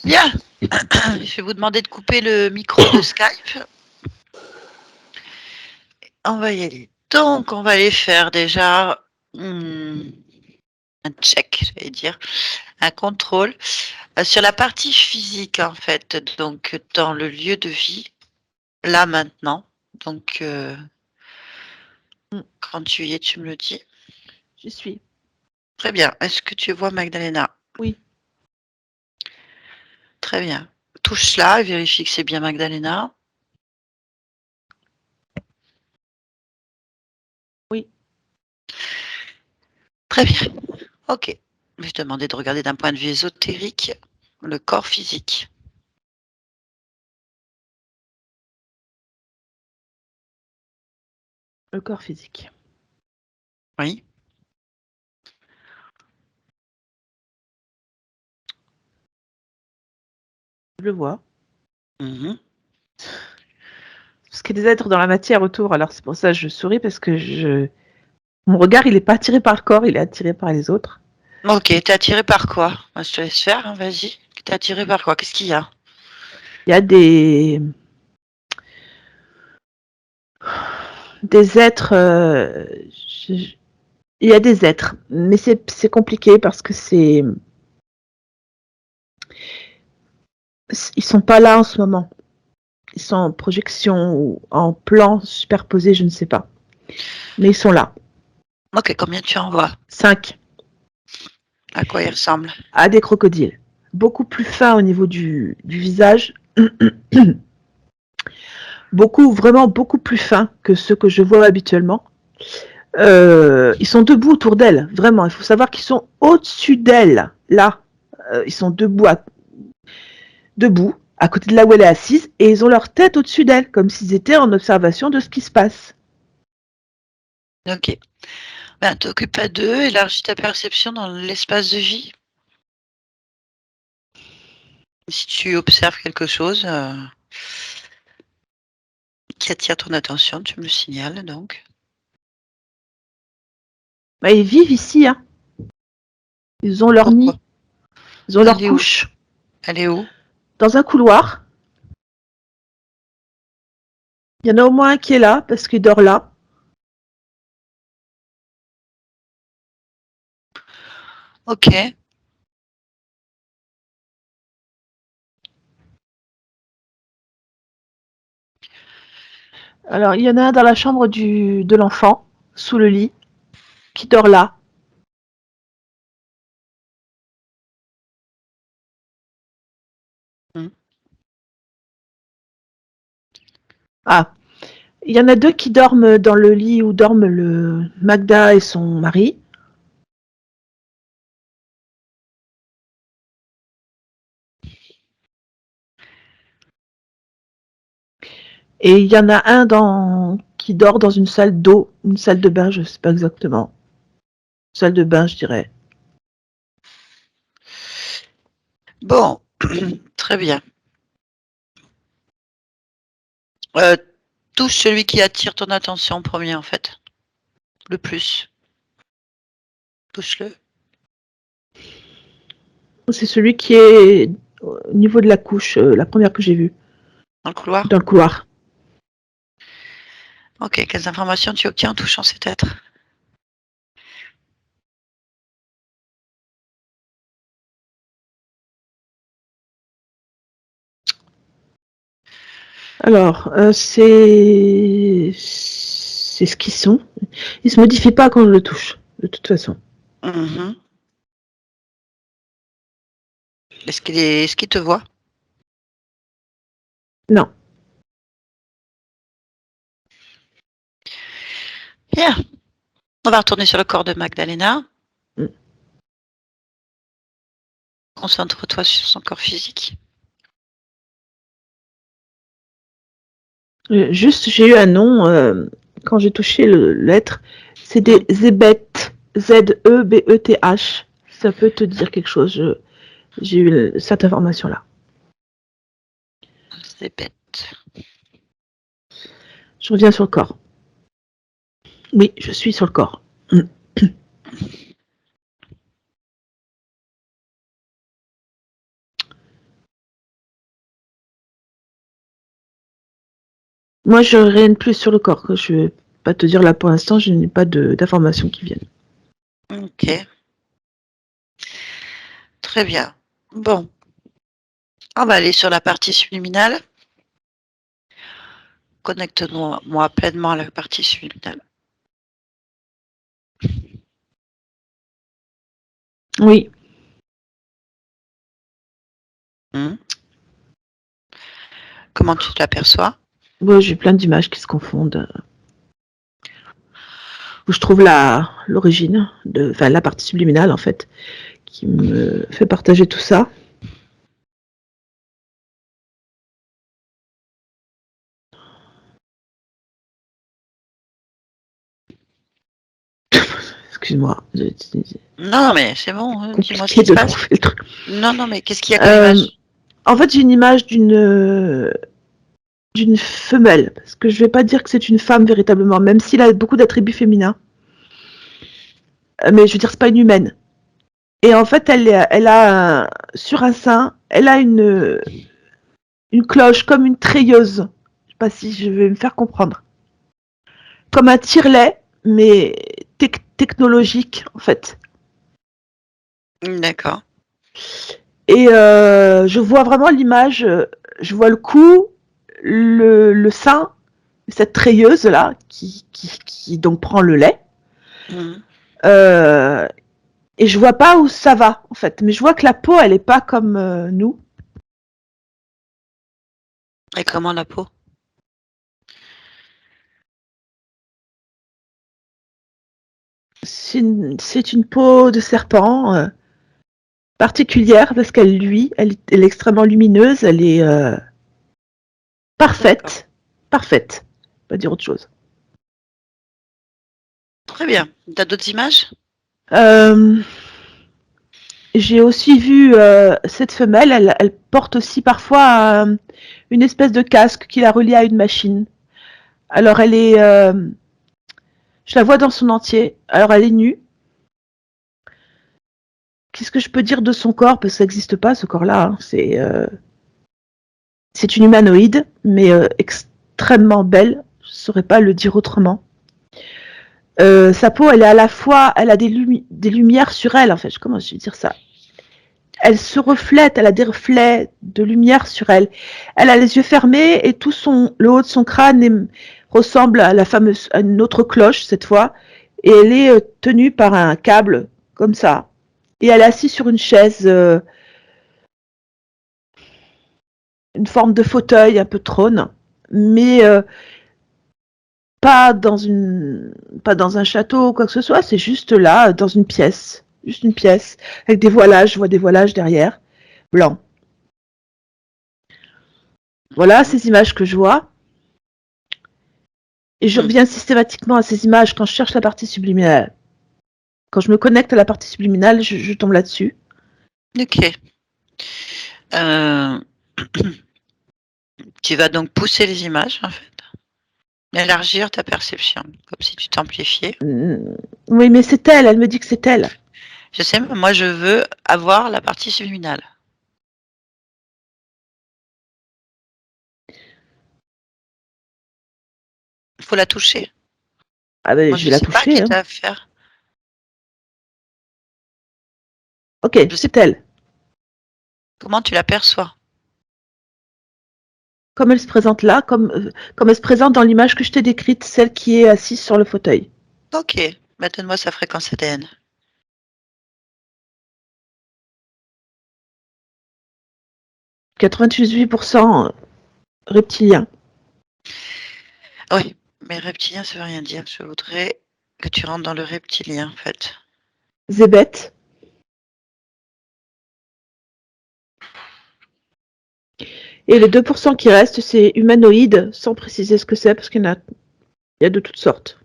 Bien. Je vais vous demander de couper le micro de Skype. On va y aller. Donc, on va aller faire déjà un check, j'allais dire, un contrôle sur la partie physique, en fait. Donc, dans le lieu de vie, là, maintenant. Donc, quand tu y es, tu me le dis. J'y suis. Très bien. Est-ce que tu vois Magdalena? Oui. Très bien. Touche là et vérifie que c'est bien Magdalena. Oui. Très bien. Ok. Je vais te demander de regarder d'un point de vue ésotérique le corps physique. Le corps physique. Oui. Je le vois. Mhm. Parce qu'il y a des êtres dans la matière autour, alors c'est pour ça que je souris, parce que mon regard, il n'est pas attiré par le corps, il est attiré par les autres. Ok, t'es attiré par quoi? Moi, je te laisse faire, hein, vas-y. T'es attiré par quoi? Qu'est-ce qu'il y a? Il y a des êtres... je- il y a des êtres, mais c'est compliqué parce que ils sont pas là en ce moment. Ils sont en projection ou en plan superposé, je ne sais pas. Mais ils sont là. Ok, combien tu en vois? 5. À quoi ils ressemblent? À des crocodiles. Beaucoup plus fins au niveau du visage. Vraiment beaucoup plus fins que ceux que je vois habituellement. Ils sont debout autour d'elle, vraiment. Il faut savoir qu'ils sont au-dessus d'elle, là. Ils sont debout, à côté de là où elle est assise, et ils ont leur tête au-dessus d'elle, comme s'ils étaient en observation de ce qui se passe. Ok. Ben, t'occupes pas d'eux, élargis ta perception dans l'espace de vie. Si tu observes quelque chose qui attire ton attention, tu me le signales donc. Bah, ils vivent ici, hein. Ils ont leur Pourquoi? nid, ils ont Elle leur est où? couche, Elle est où? dans un couloir. Il y en a au moins un qui est là, parce qu'il dort là. Ok. Alors, il y en a un dans la chambre de l'enfant, sous le lit, qui dort là. Hmm. Ah, il y en a 2 qui dorment dans le lit où dorment le Magda et son mari. Et il y en a un qui dort dans une salle d'eau, une salle de bain, je ne sais pas exactement. Salle de bain, je dirais. Bon, très bien. Euh, touche celui qui attire ton attention en premier, en fait. Le plus. Touche-le. C'est celui qui est au niveau de la couche, la première que j'ai vue, Dans le couloir. dans le couloir. Ok, quelles informations tu obtiens en touchant cet être? Alors, c'est ce qu'ils sont. Ils se modifient pas quand je le touche, de toute façon. Mhm. Est-ce qu'il te voit? Non. Bien. On va retourner sur le corps de Magdalena. Mm. Concentre-toi sur son corps physique. Juste, j'ai eu un nom quand j'ai touché l'être. C'est des zébètes. Z-E-B-E-T-H. Ça peut te dire quelque chose. J'ai eu cette information-là. C'est bête. Je reviens sur le corps. Oui, je suis sur le corps. Moi, je rien de plus sur le corps. Je vais pas te dire là pour l'instant, je n'ai pas d'informations qui viennent. Ok, très bien. Bon, on va aller sur la partie subliminale. Connecte-moi pleinement à la partie subliminale. Oui. Comment tu l'aperçois? Bon, j'ai plein d'images qui se confondent. Où je trouve l'origine, enfin la partie subliminale en fait, qui me fait partager tout ça. Excuse-moi, Non, mais c'est bon, dis-moi ce compliqué qui se de passe. trouver le truc. Non, mais qu'est-ce qu'il y a comme image? En fait, j'ai une image d'une femelle, parce que je vais pas dire que c'est une femme véritablement, même s'il a beaucoup d'attributs féminins. Mais je veux dire, c'est pas une humaine. Et en fait, elle a sur un sein, elle a une cloche comme une treilleuse. Je sais pas si je vais me faire comprendre. Comme un tire-lait, mais technologique en fait. D'accord. Et je vois vraiment l'image, je vois le cou, le sein, cette treilleuse là, qui donc prend le lait. Mmh. Et je vois pas où ça va en fait, mais je vois que la peau elle est pas comme nous. Et comment la peau? C'est une peau de serpent particulière parce qu'elle luit, elle est extrêmement lumineuse, elle est D'accord. parfaite, parfaite, pas dire autre chose. Très bien. Tu as d'autres images? Euh, j'ai aussi vu cette femelle, elle porte aussi parfois une espèce de casque qui la relie à une machine. Alors elle est, je la vois dans son entier. Alors elle est nue. Qu'est-ce que je peux dire de son corps? Parce que ça n'existe pas ce corps-là. Hein. C'est une humanoïde, mais extrêmement belle. Je ne saurais pas le dire autrement. Sa peau, elle est à la fois, elle a des lumières sur elle, en fait. Comment je vais dire ça? Elle se reflète, elle a des reflets de lumière sur elle. Elle a les yeux fermés et le haut de son crâne ressemble à à une autre cloche cette fois. Et elle est tenue par un câble comme ça. Et elle est assise sur une chaise, une forme de fauteuil, un peu trône, mais pas dans un château ou quoi que ce soit. C'est juste là, dans une pièce, juste une pièce avec des voilages. Je vois des voilages derrière, blancs. Voilà Mmh. ces images que je vois. Et je Mmh. reviens systématiquement à ces images quand je cherche la partie subliminale. Quand je me connecte à la partie subliminale, je tombe là-dessus. OK. Heu, tu vas donc pousser les images, en fait, élargir ta perception, comme si tu t'amplifiais. Oui, mais c'est elle, elle me dit que c'est elle. Je sais, mais moi, je veux avoir la partie subliminale. Il faut la toucher. Ah ben, Moi, je je vais la sais pas toucher. qui Hein. t'a faire. Ok, Je sais c'est elle. comment tu l'aperçois. Comme elle se présente là, comme elle se présente dans l'image que je t'ai décrite, celle qui est assise sur le fauteuil. OK, bah, donne-moi sa fréquence ADN. 98% reptilien. Oui, mais reptilien, ça veut rien dire. Je voudrais que tu rentres dans le reptilien, en fait. Zébette. Et les 2% qui restent, c'est humanoïde, sans préciser ce que c'est, parce il y a de toutes sortes.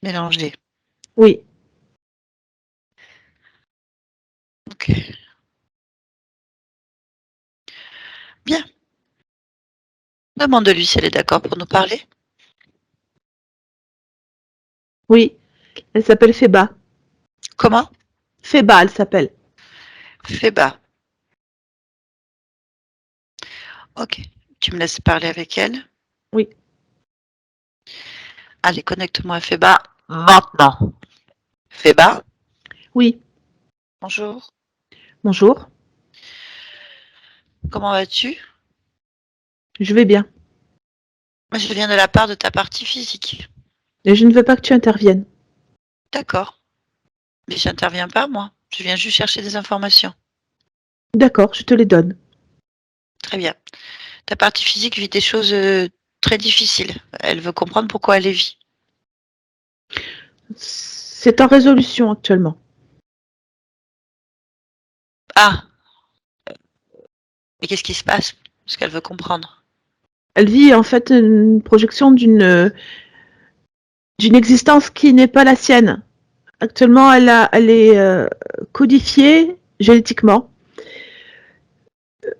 Mélangé. Oui, OK. Bien. Demande-lui si elle est d'accord pour nous parler. oui. Elle s'appelle Feba. Comment? Feba, elle s'appelle. Fais bas. OK. Tu me laisses parler avec elle? Oui. Allez, connecte-moi à Feba maintenant. Feba, Oui. bonjour. Bonjour. Comment vas-tu? Je vais bien. Moi, je viens de la part de ta partie physique. Et je ne veux pas que tu interviennes. D'accord. Mais j'interviens pas, moi. Je viens juste chercher des informations. D'accord, je te les donne. Très bien. Ta partie physique vit des choses très difficiles. Elle veut comprendre pourquoi elle les vit. C'est en résolution actuellement. Ah, et qu'est-ce qui se passe? Parce qu'elle veut comprendre. Elle vit en fait une projection d'une existence qui n'est pas la sienne. Actuellement, elle est codifiée génétiquement,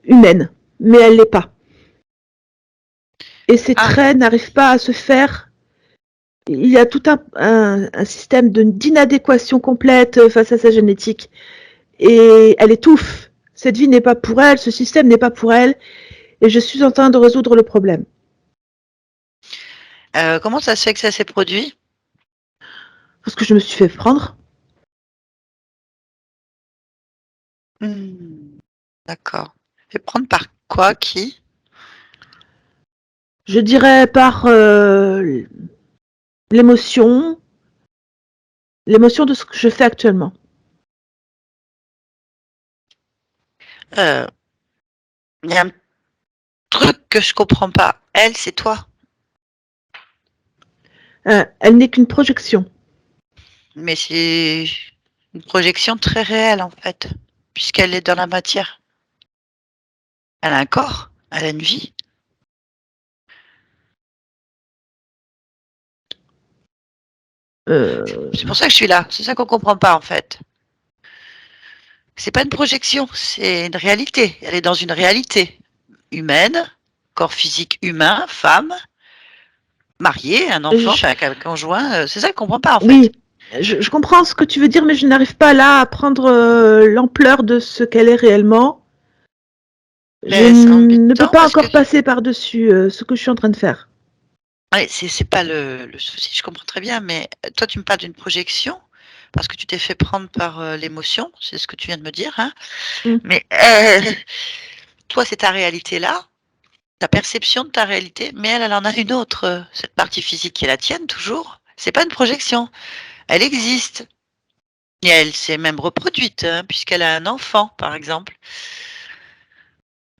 humaine, mais elle l'est pas. Et ses Ah, traits n'arrivent pas à se faire. Il y a tout un système d'inadéquation complète face à sa génétique. Et elle étouffe. Cette vie n'est pas pour elle, ce système n'est pas pour elle. Et je suis en train de résoudre le problème. comment ça se fait que ça s'est produit? Parce que je me suis fait prendre. D'accord. Fait prendre par quoi? Qui? Je dirais par l'émotion, l'émotion de ce que je fais actuellement. Il y a un truc que je comprends pas. Elle, c'est toi. Elle n'est qu'une projection. Mais c'est une projection très réelle, en fait, puisqu'elle est dans la matière. Elle a un corps, elle a une vie. C'est pour ça que je suis là. C'est ça qu'on comprend pas, en fait. C'est pas une projection, c'est une réalité. Elle est dans une réalité humaine, corps physique humain, femme, mariée, un enfant, Je, enfin, un conjoint. C'est ça qu'on comprend pas, en fait. oui, je comprends ce que tu veux dire, mais je n'arrive pas là à prendre l'ampleur de ce qu'elle est réellement. Je Mais c'est ne peux embêtant pas parce que encore passer par-dessus ce que je suis en train de faire. ouais, c'est pas le souci, je comprends très bien, mais toi, tu me parles d'une projection parce que tu t'es fait prendre par, l'émotion, c'est ce que tu viens de me dire, hein. Mm. Mais, toi, c'est ta réalité là, ta perception de ta réalité, mais elle, elle en a une autre, cette partie physique qui est la tienne toujours. C'est pas une projection, elle existe et elle s'est même reproduite, hein, puisqu'elle a un enfant, par exemple.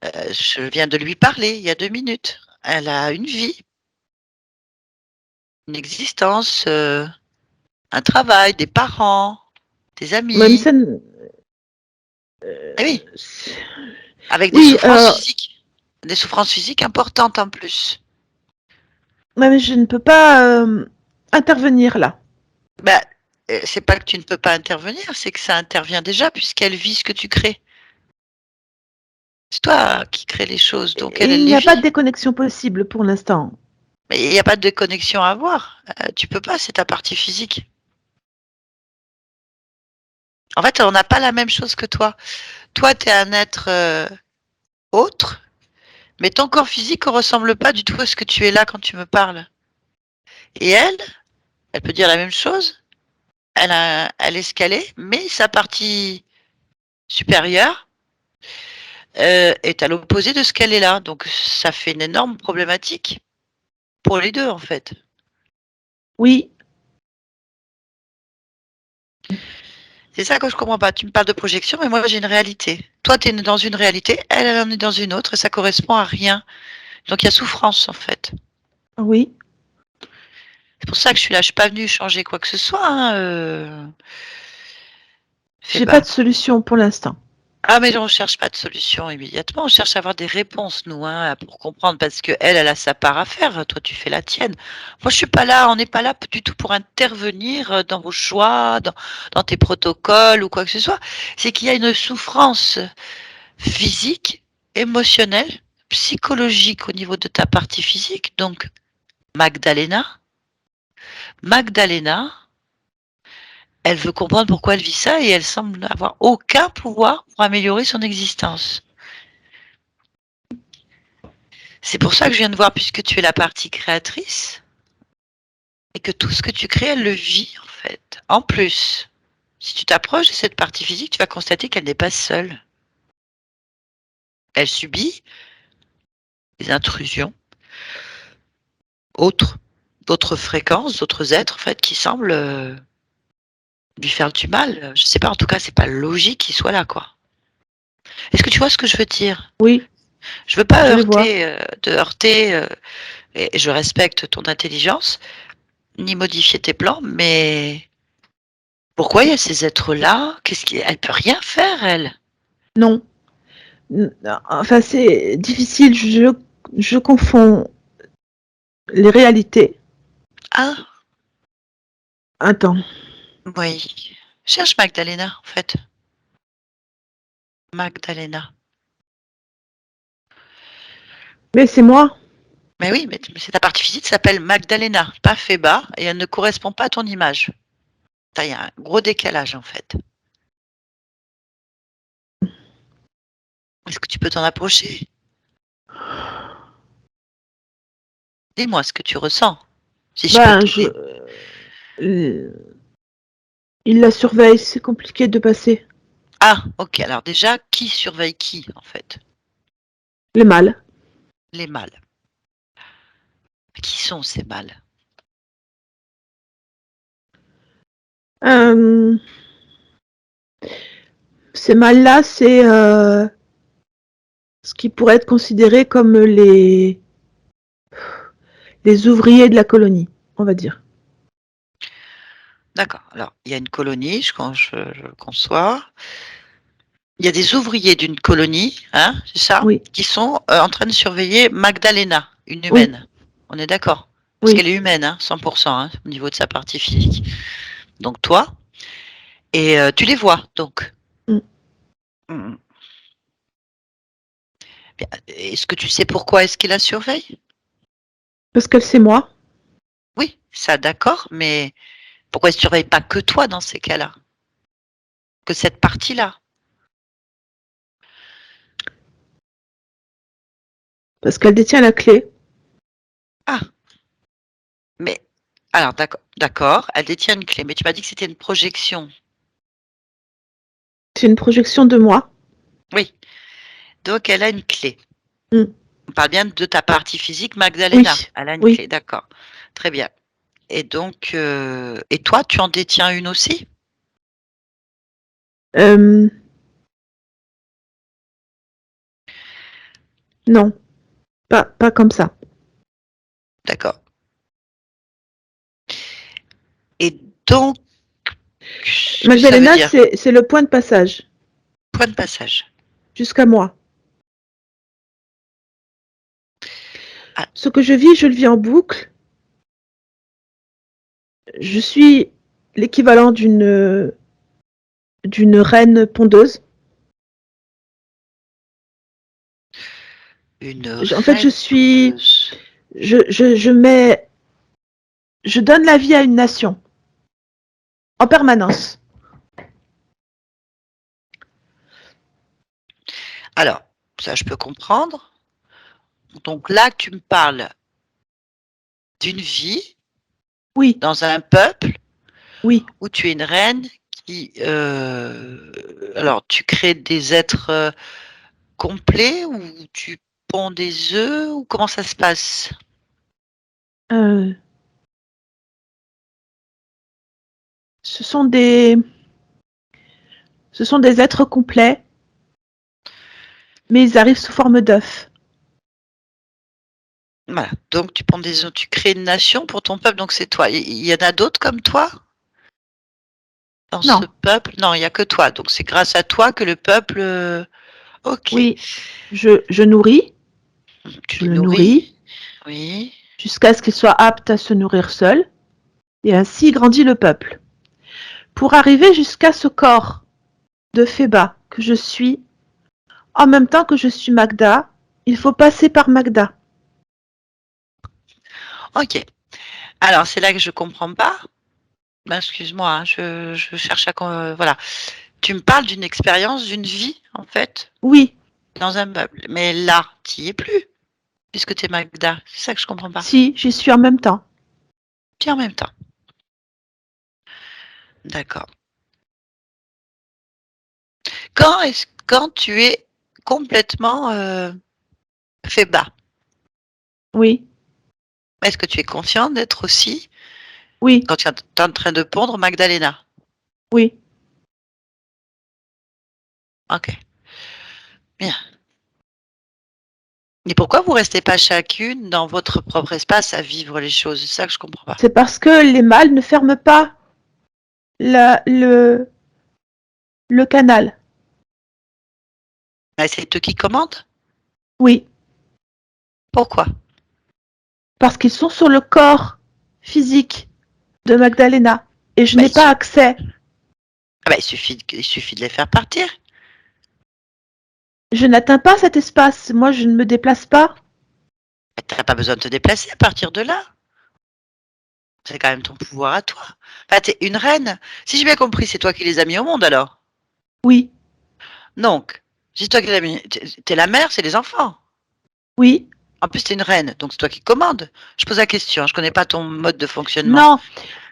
Je viens de lui parler il y a 2 minutes. Elle a une vie, une existence, un travail, des parents, des Même amis. ça, Eh oui, c'est- avec des oui, souffrances physiques. Des souffrances physiques importantes en plus. mais je ne peux pas intervenir là. Bah, c'est pas que tu ne peux pas intervenir, c'est que ça intervient déjà puisqu'elle vit ce que tu crées. C'est toi qui crée les choses, donc elle, Et elle il les n'y a pas de vit. déconnexion possible pour l'instant. Mais il y a pas de connexion à avoir. Tu peux pas, c'est ta partie physique. En fait, on n'a pas la même chose que toi. Toi, tu es un être, autre, mais ton corps physique ne ressemble pas du tout à ce que tu es là quand tu me parles. Et elle peut dire la même chose. Elle est ce qu'elle est, mais sa partie supérieure, est à l'opposé de ce qu'elle est là. Donc ça fait une énorme problématique pour les 2 en fait. Oui, C'est ça que je comprends pas. Tu me parles de projection, mais moi j'ai une réalité. Toi, tu es dans une réalité, elle, elle en est dans une autre et ça correspond à rien. Donc il y a souffrance en fait. oui. C'est pour ça que je suis là, je suis pas venue changer quoi que ce soit, hein, fais J'ai pas de pas. solution pour l'instant. Ah mais on cherche pas de solution immédiatement, on cherche à avoir des réponses nous, hein, pour comprendre parce qu'elle, elle a sa part à faire, toi tu fais la tienne. Moi je suis pas là, on n'est pas là du tout pour intervenir, dans vos choix, dans tes protocoles ou quoi que ce soit. C'est qu'il y a une souffrance physique, émotionnelle, psychologique au niveau de ta partie physique. Donc Magdalena, Magdalena, elle veut comprendre pourquoi elle vit ça et elle semble n'avoir aucun pouvoir pour améliorer son existence. C'est pour ça que je viens de voir, puisque tu es la partie créatrice, et que tout ce que tu crées, elle le vit, en fait. En plus, si tu t'approches de cette partie physique, tu vas constater qu'elle n'est pas seule. Elle subit des intrusions autres, d'autres fréquences, d'autres êtres, en fait, qui semblent lui faire du mal. Je sais pas, en tout cas, c'est pas logique qu'il soit là, quoi. Est-ce que tu vois ce que je veux dire? Oui, Je veux pas je le vois. te heurter, et je respecte ton intelligence, ni modifier tes plans, mais pourquoi il y a ces êtres-là? Elle peut rien faire, elle. Non. Enfin, c'est difficile. Je confonds les réalités. Ah, Attends. oui. Cherche Magdalena, en fait. Magdalena. Mais c'est moi. Mais oui, mais c'est ta partie physique s'appelle Magdalena, pas Feba, et elle ne correspond pas à ton image. Il y a un gros décalage, en fait. Est-ce que tu peux t'en approcher? Dis-moi ce que tu ressens, si je peux Ben, t'aider. il la surveille. C'est compliqué de passer. Ah, ok. Alors déjà, qui surveille qui, en fait? Le mal. Les mâles. Qui sont ces mâles? Euh, Ces mâles-là, c'est ce qui pourrait être considéré comme les ouvriers de la colonie, on va dire. D'accord. Alors, il y a une colonie, je conçois. Il y a des ouvriers d'une colonie, hein, c'est ça, Oui, qui sont en train de surveiller Magdalena, une oui, humaine. On est d'accord? Parce oui. qu'elle est humaine, hein, 100%, hein, au niveau de sa partie physique. Donc toi, et tu les vois, donc. Mm. Mm. Bien. Est-ce que tu sais pourquoi est-ce qu'il la surveille? Parce qu'elle, c'est moi. Oui, ça d'accord, mais pourquoi il ne surveille pas que toi dans ces cas-là? Que cette partie-là? Parce qu'elle détient la clé. Ah, mais alors d'accord, elle détient une clé, mais tu m'as dit que c'était une projection. C'est une projection de moi. Oui, donc elle a une clé. Mm. On parle bien de ta partie physique, Magdalena. Oui, Elle a une oui. clé, d'accord. Très bien. Et donc, et toi, tu en détiens une aussi? Euh, non, pas comme ça. D'accord. Et donc, ce que ça veut Magdalena, dire? c'est le point de passage Point de passage. jusqu'à moi. Ah, Ce que je le vis en boucle. Je suis l'équivalent d'une reine pondeuse. une En fait, reine pondeuse. je mets, je donne la vie à une nation en permanence. Alors, ça, je peux comprendre. Donc là, tu me parles d'une vie Oui, dans un peuple oui. où tu es une reine qui, alors, tu crées des êtres complets ou tu ponds des œufs ou comment ça se passe? Euh, ce sont des, ce sont des êtres complets, mais ils arrivent sous forme d'œufs. Voilà, donc tu ponds des œufs, tu crées une nation pour ton peuple, donc c'est toi. Il y en a d'autres comme toi dans ce Non, peuple? Non, il y a que toi, donc c'est grâce à toi que le peuple, OK. oui, je nourris, Tu je les le nourris nourris? Oui. jusqu'à ce qu'il soit apte à se nourrir seul, et ainsi grandit le peuple. Pour arriver jusqu'à ce corps de Phéba que je suis, en même temps que je suis Magda, il faut passer par Magda. OK. Alors c'est là que je comprends pas. Ben, excuse-moi, hein, je cherche à voilà. Tu me parles d'une expérience, d'une vie, en fait, Oui, dans un meuble, mais là, tu y es plus. puisque tu es Magda. C'est ça que je comprends pas. Si, j'y suis en même temps. Tu es en même temps. D'accord. Quand tu es complètement fait bas, Oui, est-ce que tu es confiante d'être aussi, oui, quand tu es en train de pondre Magdalena? oui. Ok, bien. Et pourquoi vous restez pas chacune dans votre propre espace à vivre les choses? C'est ça que je comprends pas. C'est parce que les mâles ne ferment pas la, le canal. Ah, c'est eux qui commandent? Oui, Pourquoi? parce qu'ils sont sur le corps physique de Magdalena et je Bah, n'ai pas accès. il suffit de les faire partir. Je n'atteins pas cet espace. Moi, je ne me déplace pas. Tu n'as pas besoin de te déplacer à partir de là. C'est quand même ton pouvoir à toi. Enfin, tu es une reine. Si j'ai bien compris, c'est toi qui les as mis au monde alors. Oui, Donc, si c'est toi qui les as mis, t'es la mère, c'est les enfants. oui. En plus, tu es une reine, donc c'est toi qui commandes. Je pose la question, je connais pas ton mode de fonctionnement. Non,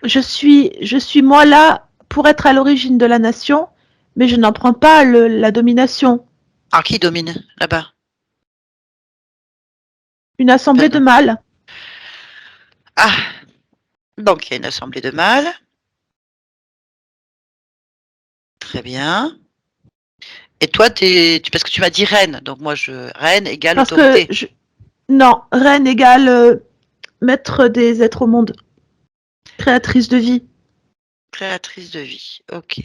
je suis moi là pour être à l'origine de la nation, mais je n'en prends pas la domination. Alors, qui domine là-bas? Une assemblée de Enfin, mâles. ah, donc il y a une assemblée de mâles. Très bien. Et toi, parce que tu m'as dit reine, donc moi, reine égale Parce que autorité. non, reine égale maître des êtres au monde, créatrice de vie. Créatrice de vie. Ok.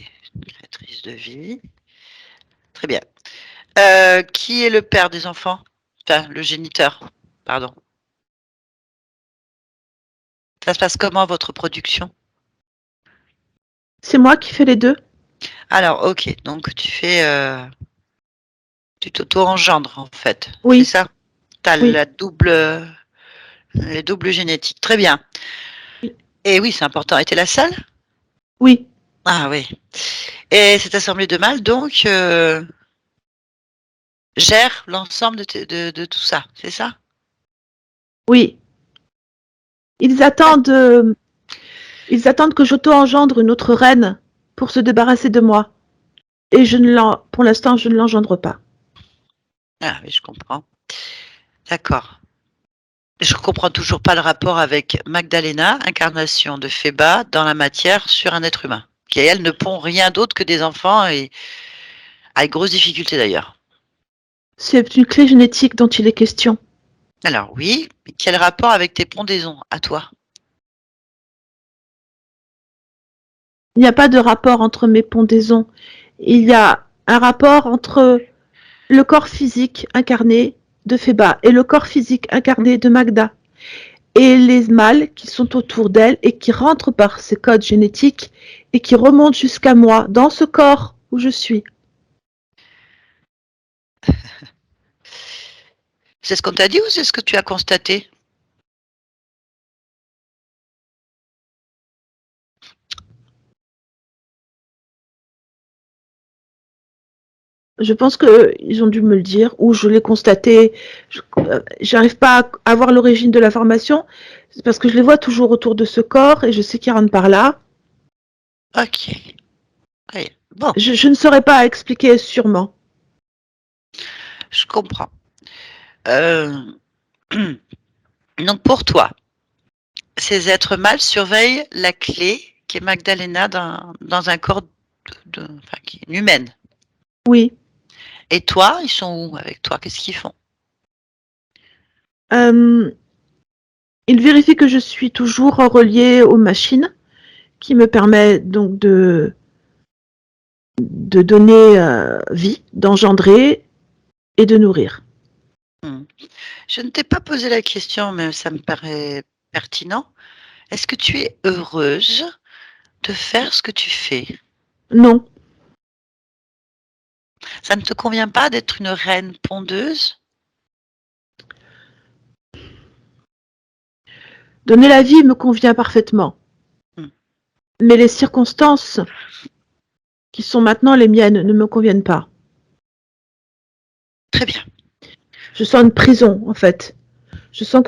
Créatrice de vie. Très bien. Qui est le père des enfants? Enfin, le géniteur, pardon. Ça se passe comment votre production? C'est moi qui fais les deux. Alors, ok, donc tu t'auto-engendres en fait, c'est Oui, ça? Tu as oui, les doubles génétiques. Très bien. oui, Et oui, c'est important. Et t'es la seule? oui, Ah oui. Et cette assemblée de mâles, donc, gère l'ensemble de tout ça, c'est ça? oui. Ils attendent, euh, ils attendent que j'auto-engendre une autre reine pour se débarrasser de moi. Et pour l'instant, je ne l'engendre pas. Ah oui, je comprends. D'accord. Je comprends toujours pas le rapport avec Magdalena, incarnation de Phéba dans la matière sur un être humain, qui elle ne pond rien d'autre que des enfants et avec grosse difficulté d'ailleurs. C'est une clé génétique dont il est question. Alors oui, mais quel rapport avec tes pondaisons à toi? Il n'y a pas de rapport entre mes pendaisons. Il y a un rapport entre le corps physique incarné de Phéba et le corps physique incarné de Magda. Et les mâles qui sont autour d'elle et qui rentrent par ces codes génétiques et qui remontent jusqu'à moi, dans ce corps où je suis. C'est ce qu'on t'a dit ou c'est ce que tu as constaté? Je pense qu'ils ont dû me le dire, ou je l'ai constaté. J'arrive pas à avoir l'origine de l'information, c'est parce que je les vois toujours autour de ce corps et je sais qu'ils rentrent par là. Ok. Oui. Bon, Je ne saurais pas expliquer sûrement. je comprends. Euh, Donc pour toi, ces êtres mâles surveillent la clé qui est Magdalena dans un corps enfin, qui est une humaine. Oui. Et toi, ils sont où avec toi? Qu'est-ce qu'ils font? Euh, il vérifie que je suis toujours reliée aux machines, qui me permet donc de donner vie, d'engendrer et de nourrir. Hmm. Je ne t'ai pas posé la question, mais ça me paraît pertinent. Est-ce que tu es heureuse de faire ce que tu fais? Non. Ça ne te convient pas d'être une reine pondeuse? Donner la vie me convient parfaitement. Hmm. Mais les circonstances qui sont maintenant les miennes ne me conviennent pas. Très bien. Je sens une prison, en fait. Je sens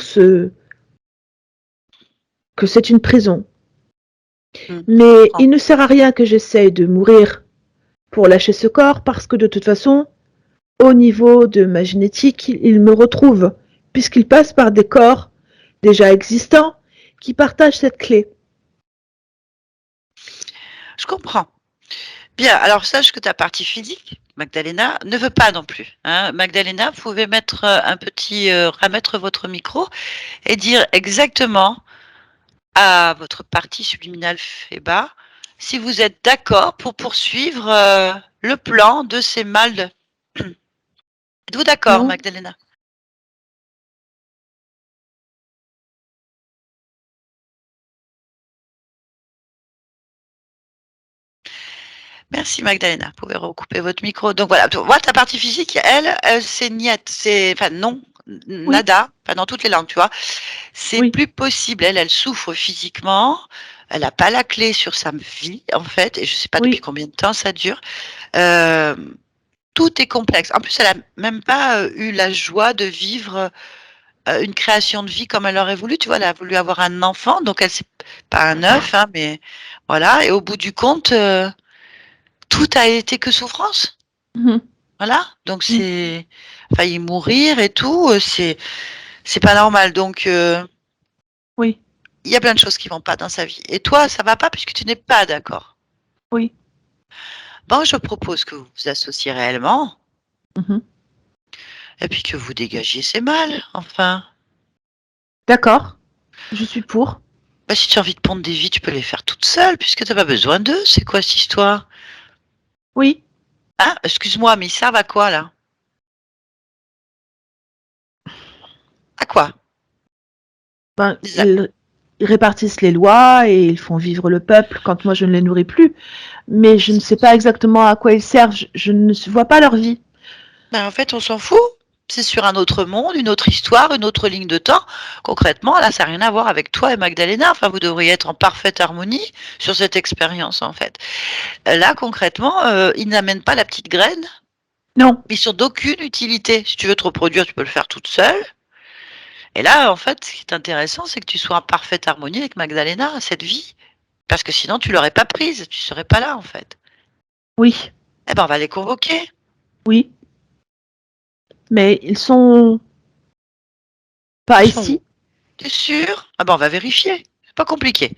que c'est une prison. Mais il ne sert à rien que j'essaye de mourir pour lâcher ce corps parce que de toute façon, au niveau de ma génétique, il me retrouve puisqu'il passe par des corps déjà existants qui partagent cette clé. Je comprends. Bien, alors sache que ta partie physique, Magdalena, ne veut pas non plus, hein. Magdalena, vous pouvez mettre remettre votre micro et dire exactement à votre partie subliminale Feba si vous êtes d'accord pour poursuivre le plan de ces mâles. Êtes-vous d'accord, Non, Magdalena? Merci Magdalena, vous pouvez recouper votre micro. Donc voilà, ta partie physique, elle c'est niet, enfin non, oui, nada, enfin dans toutes les langues, tu vois. C'est oui, plus possible. Elle souffre physiquement. Elle n'a pas la clé sur sa vie, en fait, et je ne sais pas depuis oui. combien de temps ça dure. Euh, Tout est complexe. En plus, elle n'a même pas eu la joie de vivre une création de vie comme elle aurait voulu. Tu vois, elle a voulu avoir un enfant, donc elle c'est pas un œuf, hein, mais voilà. Et au bout du compte, tout a été que souffrance. Mhm, Voilà. Donc mhm. c'est failli mourir et tout. C'est pas normal. Donc Oui, il y a plein de choses qui vont pas dans sa vie. Et toi, ça va pas puisque tu n'es pas d'accord. oui. Bon, je propose que vous vous associez réellement Mhm. et puis que vous dégagiez ces mâles. Enfin, D'accord, je suis pour. bah, si tu as envie de pondre des vies, tu peux les faire toute seule puisque tu n'as pas besoin d'eux. C'est quoi cette histoire? Oui. Hein? Excuse-moi, mais ils servent à quoi là? À quoi? Ben, Des a- ils répartissent les lois et ils font vivre le peuple quand moi je ne les nourris plus. Mais je ne sais pas exactement à quoi ils servent. Je ne vois pas leur vie. Ben, en fait, on s'en fout. C'est sur un autre monde, une autre histoire, une autre ligne de temps. Concrètement, là, ça n'a rien à voir avec toi et Magdalena. Enfin, vous devriez être en parfaite harmonie sur cette expérience, en fait. Là, concrètement, ils n'amènent pas la petite graine. Non. Ils sont d'aucune utilité. Si tu veux te reproduire, tu peux le faire toute seule. Et là, en fait, ce qui est intéressant, c'est que tu sois en parfaite harmonie avec Magdalena, cette vie. Parce que sinon, tu l'aurais pas prise. Tu serais pas là, en fait. Oui. Eh ben, on va les convoquer. Oui. Mais ils sont Ils pas sont où? ici. T'es sûr? Ah ben, on va vérifier. C'est pas compliqué.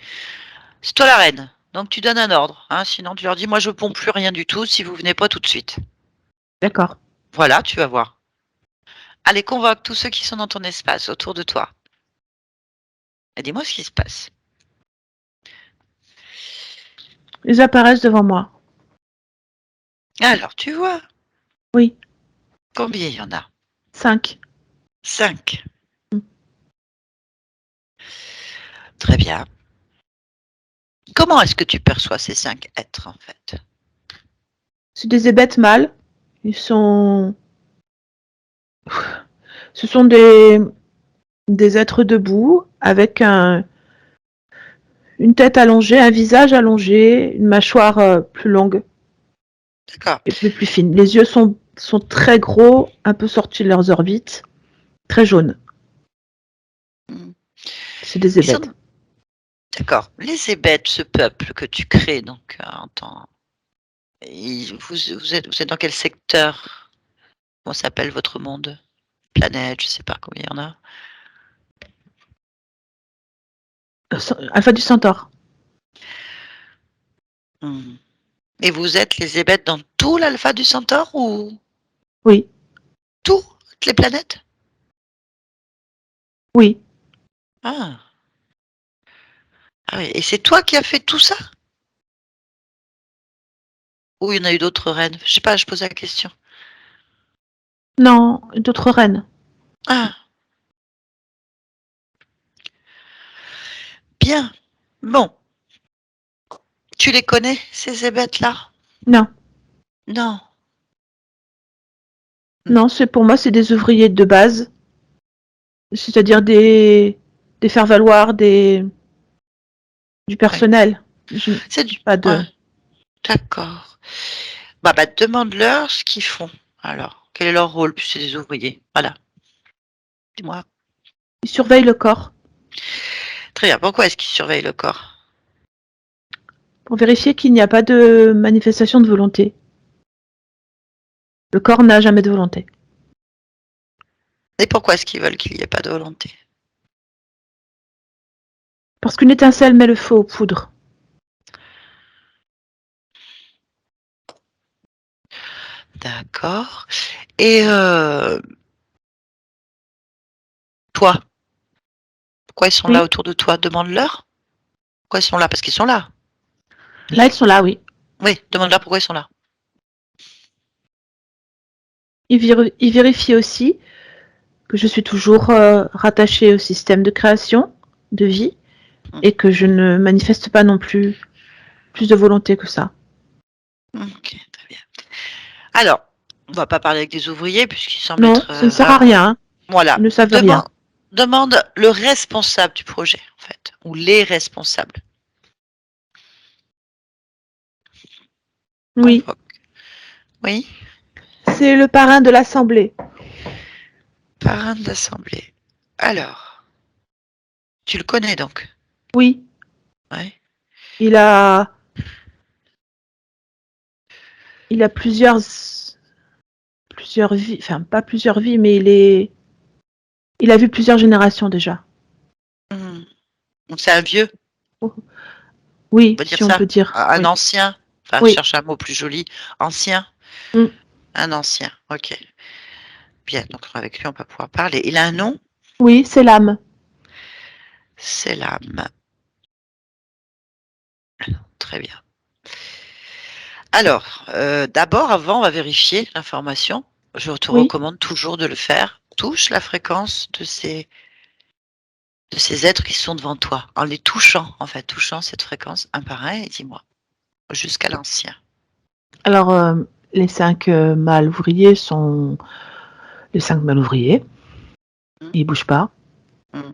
C'est toi la reine. Donc, tu donnes un ordre. Hein, sinon, tu leur dis, moi, je pompe plus rien du tout si vous venez pas tout de suite. D'accord. Voilà, tu vas voir. Allez, convoque tous ceux qui sont dans ton espace, autour de toi. Et dis-moi ce qui se passe. Ils apparaissent devant moi. Alors, tu vois, Oui. combien il y en a? 5. 5. Très bien. Comment est-ce que tu perçois ces 5 êtres, en fait? C'est des hébètes mâles. Ils sont. Ce sont des êtres debout avec une tête allongée, un visage allongé, une mâchoire plus longue D'accord. et plus fine. Les yeux sont très gros, un peu sortis de leurs orbites, très jaunes. Hmm. C'est des Ils hébètes. sont d'accord. Les hébètes, ce peuple que tu crées, donc, en temps, vous êtes dans quel secteur? Comment s'appelle votre monde? Planète, je sais pas combien il y en a. Alpha du Centaure. Hmm. Et vous êtes les hébètes dans tout l'alpha du Centaure ou Oui, toutes les planètes? oui. Ah. Ah oui. Et c'est toi qui as fait tout ça? Ou il y en a eu d'autres reines? Je sais pas, je pose la question. Non, d'autres reines. Ah, bien. Bon, tu les connais, ces hébètes-là? Non, Non. Hmm. non, c'est pour moi, c'est des ouvriers de base, c'est-à-dire des faire-valoir, du Ouais. personnel. Je n'ai C'est du. pas Ouais, de. d'accord. Bah, demande-leur ce qu'ils font. Alors, quel est leur rôle? Puis c'est des ouvriers. Voilà. Dis-moi. Il surveille le corps Très bien. Pourquoi est-ce qu'il surveille le corps? pour vérifier qu'il n'y a pas de manifestation de volonté. Le corps n'a jamais de volonté. Et pourquoi est-ce qu'ils veulent qu'il n'y ait pas de volonté? Parce qu'une étincelle met le feu aux poudres. D'accord. Et toi, pourquoi ils sont là Oui. autour de toi? Demande-leur. Pourquoi ils sont là? Parce qu'ils sont là. Là, ils sont là, oui. Oui, demande-leur pourquoi ils sont là. Il vérifie aussi que je suis toujours rattachée au système de création, de vie, et que je ne manifeste pas non plus de volonté que ça. Ok, très bien. Alors, on va pas parler avec des ouvriers puisqu'ils semblent Non, être ça ne sert à rares. rien. Voilà. Ils ne savent rien. Demande le responsable du projet, en fait, ou les responsables. Oui, Convoque. Oui, c'est le parrain de l'assemblée. parrain de l'assemblée. Alors, tu le connais donc? Oui, Ouais. il a plusieurs vies, enfin pas plusieurs vies, mais il a vu plusieurs générations déjà. Hmm. Donc c'est un vieux, Oui, on va dire si on ça? peut dire. Un Oui, ancien? Enfin, je oui. cherche un mot plus joli. Ancien? Mm. Un ancien, ok. Bien, donc avec lui, on va pouvoir parler. Il a un nom? Oui, c'est l'âme. C'est l'âme. Très bien. Alors, d'abord, avant, on va vérifier l'information. Je te Oui. recommande toujours de le faire. Touche la fréquence de ces êtres qui sont devant toi, en les touchant, en fait, touchant cette fréquence un par un, et dis-moi, jusqu'à l'ancien. Alors, les 5 mâles ouvriers sont les 5 mâles ouvriers. Hmm. Ils bougent pas. Hmm.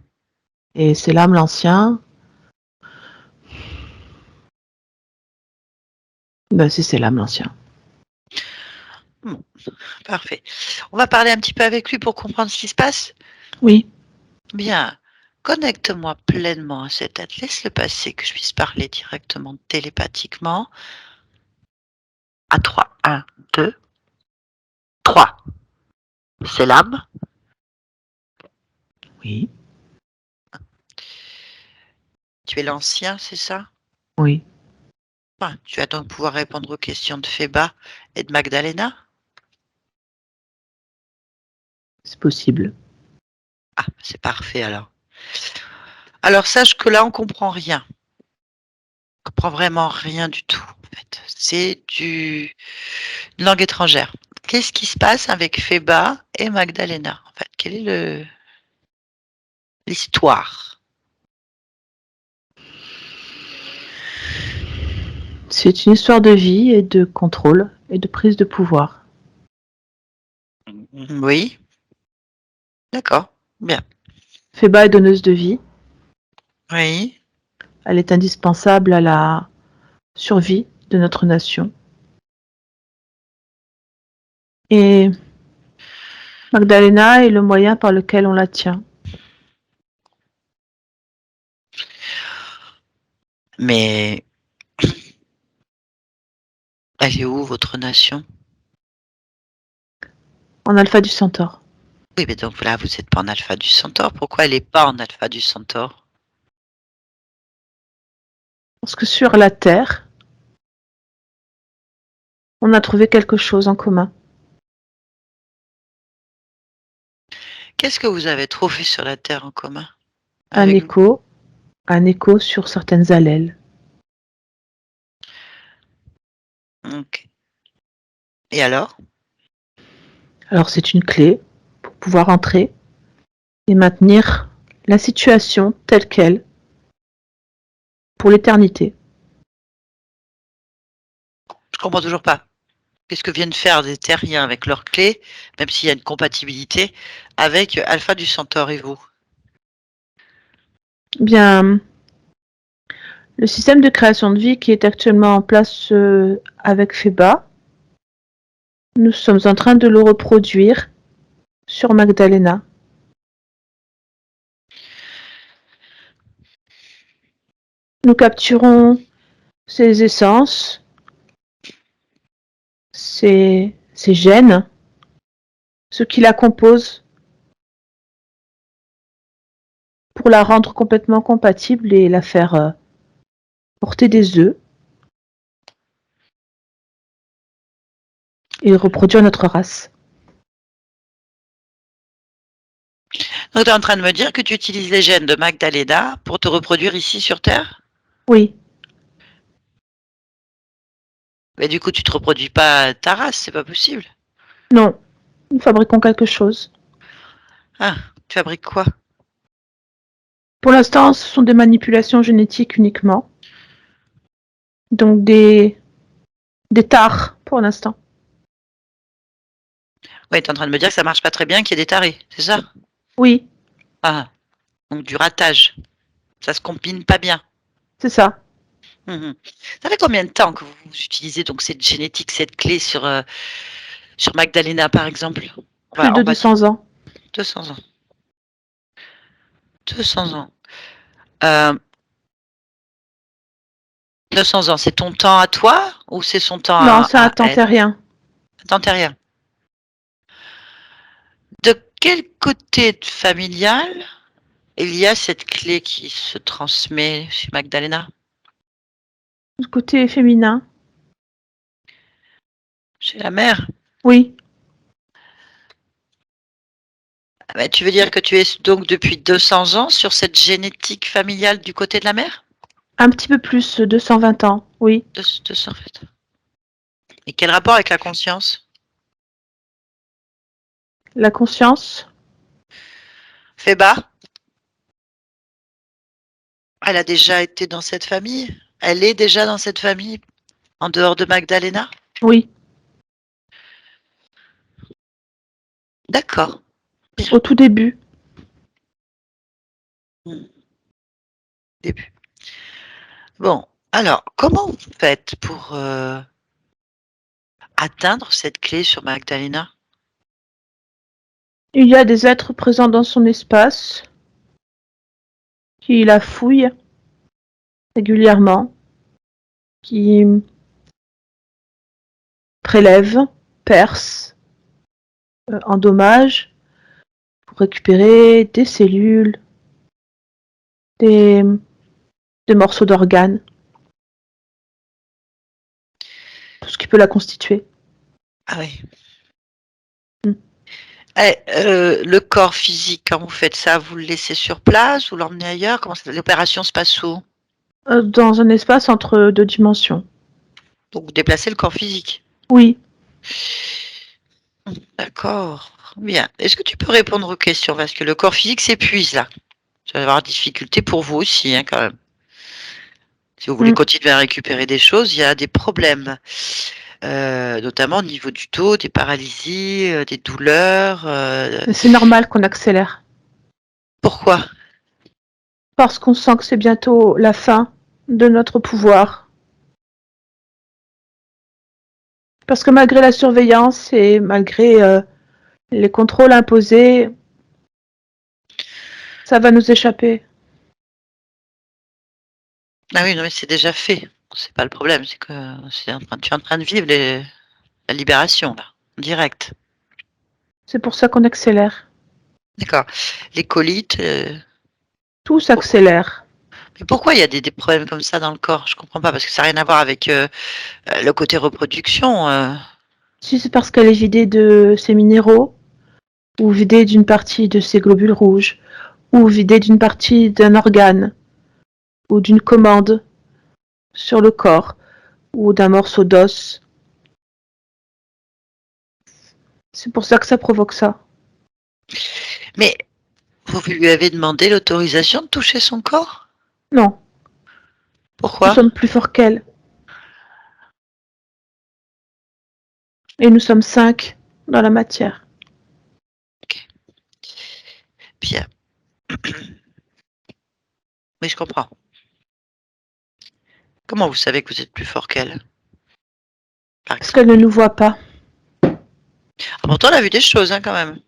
Et c'est l'âme, l'ancien. Ben, c'est l'âme, l'ancien. Bon, parfait. On va parler un petit peu avec lui pour comprendre ce qui se passe. Oui. Bien. Connecte-moi pleinement à cet être. Laisse-le passer, que je puisse parler directement, télépathiquement. À 3. 1, 2, 3. C'est l'âme. Oui. Tu es l'ancien, c'est ça? Oui. Ah, tu vas donc pouvoir répondre aux questions de Feba et de Magdalena? C'est possible. Ah, c'est parfait alors. Alors sache que là, on comprend rien. On comprend vraiment rien du tout, en fait. C'est une langue étrangère. Qu'est-ce qui se passe avec Feba et Magdalena, en fait? Quelle est l'histoire? C'est une histoire de vie et de contrôle et de prise de pouvoir. Oui, d'accord, bien. Feba est donneuse de vie. Oui, Elle est indispensable à la survie de notre nation. Et Magdalena est le moyen par lequel on la tient. mais elle est où, votre nation? En Alpha du Centaure. Oui, mais donc là, vous n'êtes pas en Alpha du Centaure. Pourquoi elle n'est pas en Alpha du Centaure? Parce que sur la Terre, on a trouvé quelque chose en commun. Qu'est-ce que vous avez trouvé sur la Terre en commun Un avec nous? écho, un écho sur certaines allèles. Ok. Et alors? Alors c'est une clé pour pouvoir entrer et maintenir la situation telle qu'elle pour l'éternité. Je comprends toujours pas. Qu'est-ce que viennent faire des terriens avec leurs clés, même s'il y a une compatibilité, avec Alpha du Centaure et vous? Bien, le système de création de vie qui est actuellement en place avec Feba, nous sommes en train de le reproduire sur Magdalena. Nous capturons ses essences, ses gènes, ce qui la compose, pour la rendre complètement compatible et la faire porter des œufs et reproduire notre race. Donc, tu es en train de me dire que tu utilises les gènes de Magdalena pour te reproduire ici sur Terre? Oui. Mais du coup, tu te reproduis pas ta race, c'est pas possible. Non. Nous fabriquons quelque chose. Ah, tu fabriques quoi? Pour l'instant, ce sont des manipulations génétiques uniquement. Donc des tares pour l'instant. Ouais, tu es en train de me dire que ça marche pas très bien, qu'il y ait des tarés, c'est ça? Oui, Ah, donc du ratage. Ça se combine pas bien. c'est ça. Mmh. Ça fait combien de temps que vous utilisez donc cette génétique, cette clé sur Magdalena, par exemple? Plus de On va 200 ans. 200 ans. 200 ans. Heu, 200 ans, c'est ton temps à toi ou c'est son temps Non, c'est un à elle? terrien. T'en sais rien. De quel côté familial il y a cette clé qui se transmet chez Magdalena? Du côté féminin. Chez la mère? Oui, Ah bah, tu veux dire que tu es donc depuis 200 ans sur cette génétique familiale du côté de la mère? un petit peu plus, 220 ans. Oui. De ça, en fait. Et quel rapport avec la conscience? La conscience. Feba, elle a déjà été dans cette famille? Elle est déjà dans cette famille en dehors de Magdalena? Oui. D'accord, Au tout début. mmh, début. Bon, alors comment vous faites pour, atteindre cette clé sur Magdalena? Il y a des êtres présents dans son espace qui la fouillent régulièrement, qui prélèvent, percent, endommagent pour récupérer des cellules, des, des morceaux d'organes, tout ce qui peut la constituer. Ah oui. Mm. Et le corps physique, quand vous faites ça, vous le laissez sur place? Vous l'emmenez ailleurs? Comment ça l'opération se passe où? Dans un espace entre deux dimensions. Donc vous déplacez le corps physique? Oui. D'accord, bien. Est-ce que tu peux répondre aux questions? Parce que le corps physique s'épuise là. Ça va y avoir difficulté pour vous aussi, hein, quand même. Si vous voulez Mm. continuer à récupérer des choses, il y a des problèmes, notamment au niveau du dos, des paralysies, des douleurs, C'est normal qu'on accélère. pourquoi? Parce qu'on sent que c'est bientôt la fin de notre pouvoir. Parce que malgré la surveillance et malgré les contrôles imposés, ça va nous échapper. Ah oui, non, mais c'est déjà fait. C'est pas le problème, c'est que tu es en train de vivre la libération là, en direct. C'est pour ça qu'on accélère. D'accord. Les colites, Tout pourquoi s'accélère. mais pourquoi il y a des problèmes comme ça dans le corps? Je comprends pas parce que ça a rien à voir avec, le côté reproduction, Si c'est parce qu'elle est vidée de ses minéraux, ou vidée d'une partie de ses globules rouges, ou vidée d'une partie d'un organe, ou d'une commande sur le corps, ou d'un morceau d'os. C'est pour ça que ça provoque ça. mais vous lui avez demandé l'autorisation de toucher son corps? Non, nous Pourquoi? sommes plus forts qu'elle. Et nous sommes 5 dans la matière. OK, bien. Oui, je comprends. Comment vous savez que vous êtes plus fort qu'elle, par Parce qu'elle exemple? ne nous voit pas. Ah pourtant elle a vu des choses, hein, quand même.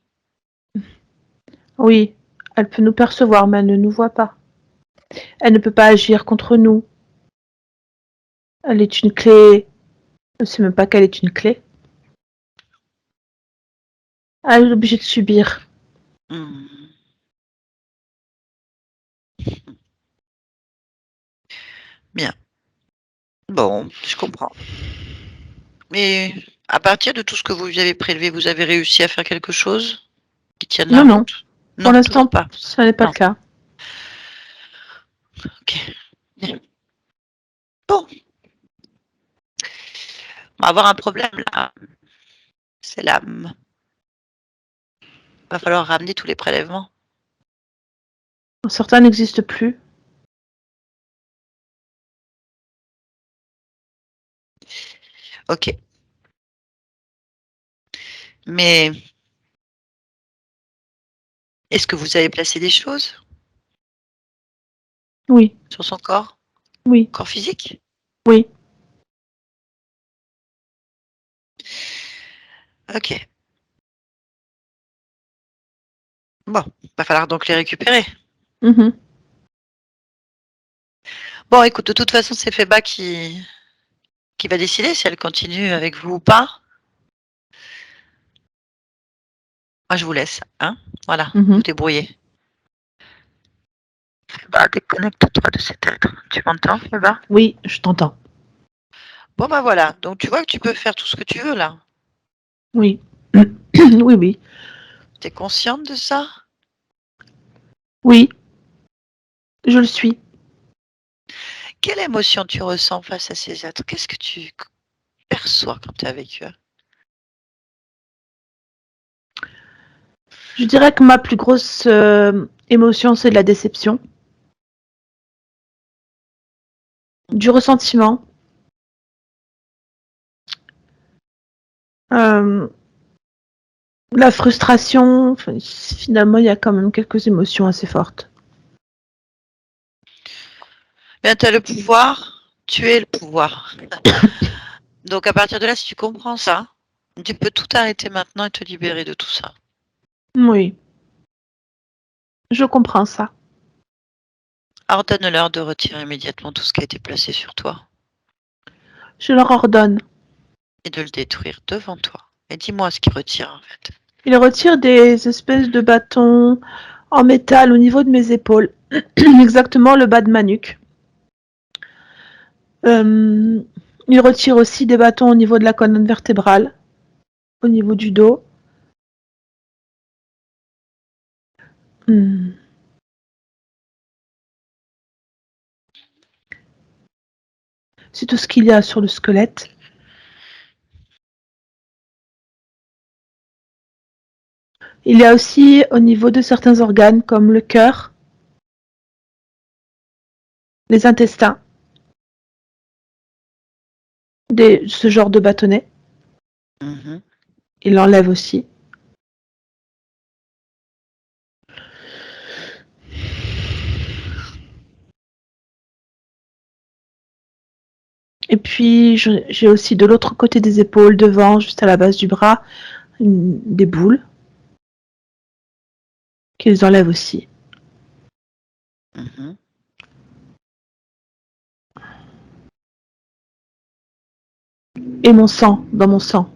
Oui, elle peut nous percevoir, mais elle ne nous voit pas. Elle ne peut pas agir contre nous. Elle est une clé. Je ne sais même pas qu'elle est une clé. Elle est obligée de subir. Hmm. Bien. Bon, je comprends. Mais à partir de tout ce que vous lui avez prélevé, vous avez réussi à faire quelque chose qui tienne la Non, non. route? Pour Non, toujours l'instant, pas. ça n'est pas Non. le cas. OK. Bien. Bon, on va avoir un problème là. C'est l'âme. Va falloir ramener tous les prélèvements. Certains n'existent plus. OK. Mais est-ce que vous avez placé des choses Oui, sur son corps? oui, Corps physique? oui. OK. Bon, va falloir donc les récupérer. Mhm. Bon, écoute, de toute façon, c'est Feba qui va décider si elle continue avec vous ou pas. Moi, je vous laisse, hein. Voilà, vous Mhm. débrouillez. Feba, déconnecte-toi de cet être. Tu m'entends, Feba? Oui, je t'entends. Bon, bah voilà. Donc, tu vois que tu peux faire tout ce que tu veux là. Oui. Oui, oui. Tu es consciente de ça? Oui, je le suis. Quelle émotion tu ressens face à ces êtres? Qu'est-ce que tu perçois quand tu es avec eux? Je dirais que ma plus grosse émotion, c'est de la déception, du ressentiment, euh, la frustration. Enfin, finalement, il y a quand même quelques émotions assez fortes. Bien, tu as le pouvoir, tu es le pouvoir. Donc, à partir de là, si tu comprends ça, tu peux tout arrêter maintenant et te libérer de tout ça. Oui, je comprends ça. Ordonne-leur de retirer immédiatement tout ce qui a été placé sur toi Je leur ordonne. et de le détruire devant toi. Et dis-moi ce qu'ils retirent en fait. Ils retirent des espèces de bâtons en métal au niveau de mes épaules, exactement le bas de ma nuque. Ils retirent aussi des bâtons au niveau de la colonne vertébrale, au niveau du dos. Hmm. C'est tout ce qu'il y a sur le squelette. Il y a aussi au niveau de certains organes comme le cœur, les intestins, ce genre de bâtonnet. Mhm. Il l'enlève aussi. Et puis j'ai aussi de l'autre côté des épaules, devant, juste à la base du bras, des boules qu'ils enlèvent aussi. Mhm. Et mon sang, dans mon sang.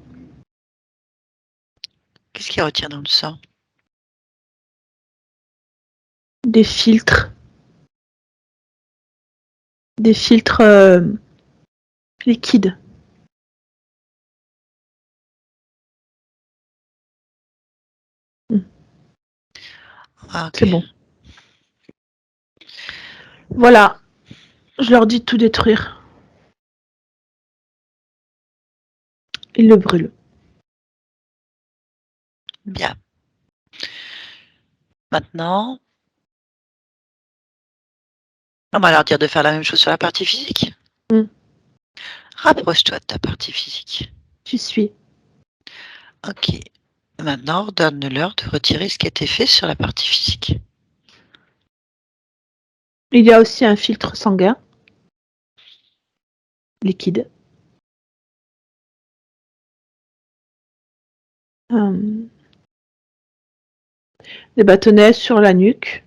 Qu'est-ce qu'ils retirent dans le sang? Des filtres. Des filtres liquides. Hmm, Ah, ok. c'est bon. Voilà, je leur dis de tout détruire. Ils le brûlent. Bien. Maintenant, on va leur dire de faire la même chose sur la partie physique. Hmm, Rapproche-toi de ta partie physique. j'y suis. Ok. Maintenant, ordonne-leur de retirer ce qui a été fait sur la partie physique. Il y a aussi un filtre sanguin liquide. Des bâtonnets sur la nuque.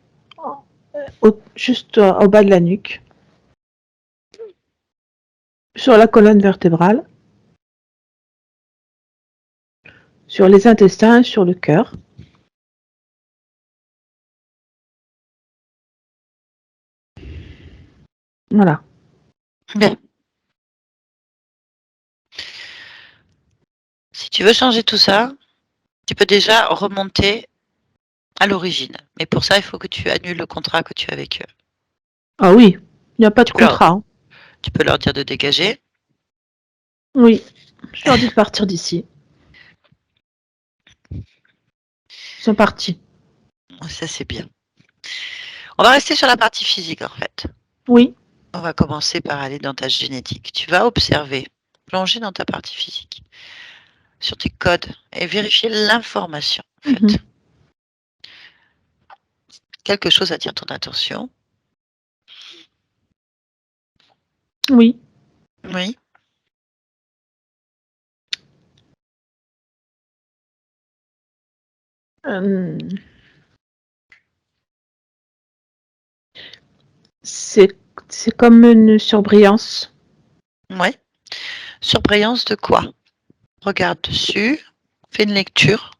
juste au bas de la nuque, sur la colonne vertébrale, sur les intestins et sur le cœur. Voilà. Bien. Si tu veux changer tout ça, tu peux déjà remonter à l'origine. Mais pour ça, il faut que tu annules le contrat que tu as avec eux. Ah oui, il n'y a pas de Tu peux leur, contrat. Hein. tu peux leur dire de dégager. Oui, je leur dis de partir d'ici. Ils sont partis. Ça, c'est bien. On va rester sur la partie physique, en fait. Oui. On va commencer par aller dans ta génétique. Tu vas observer, plonger dans ta partie physique, sur tes codes et vérifier l'information, en fait. Quelque chose attire ton attention. Oui. Oui. C'est comme une surbrillance. Ouais. Surbrillance de quoi? Regarde dessus, fais une lecture.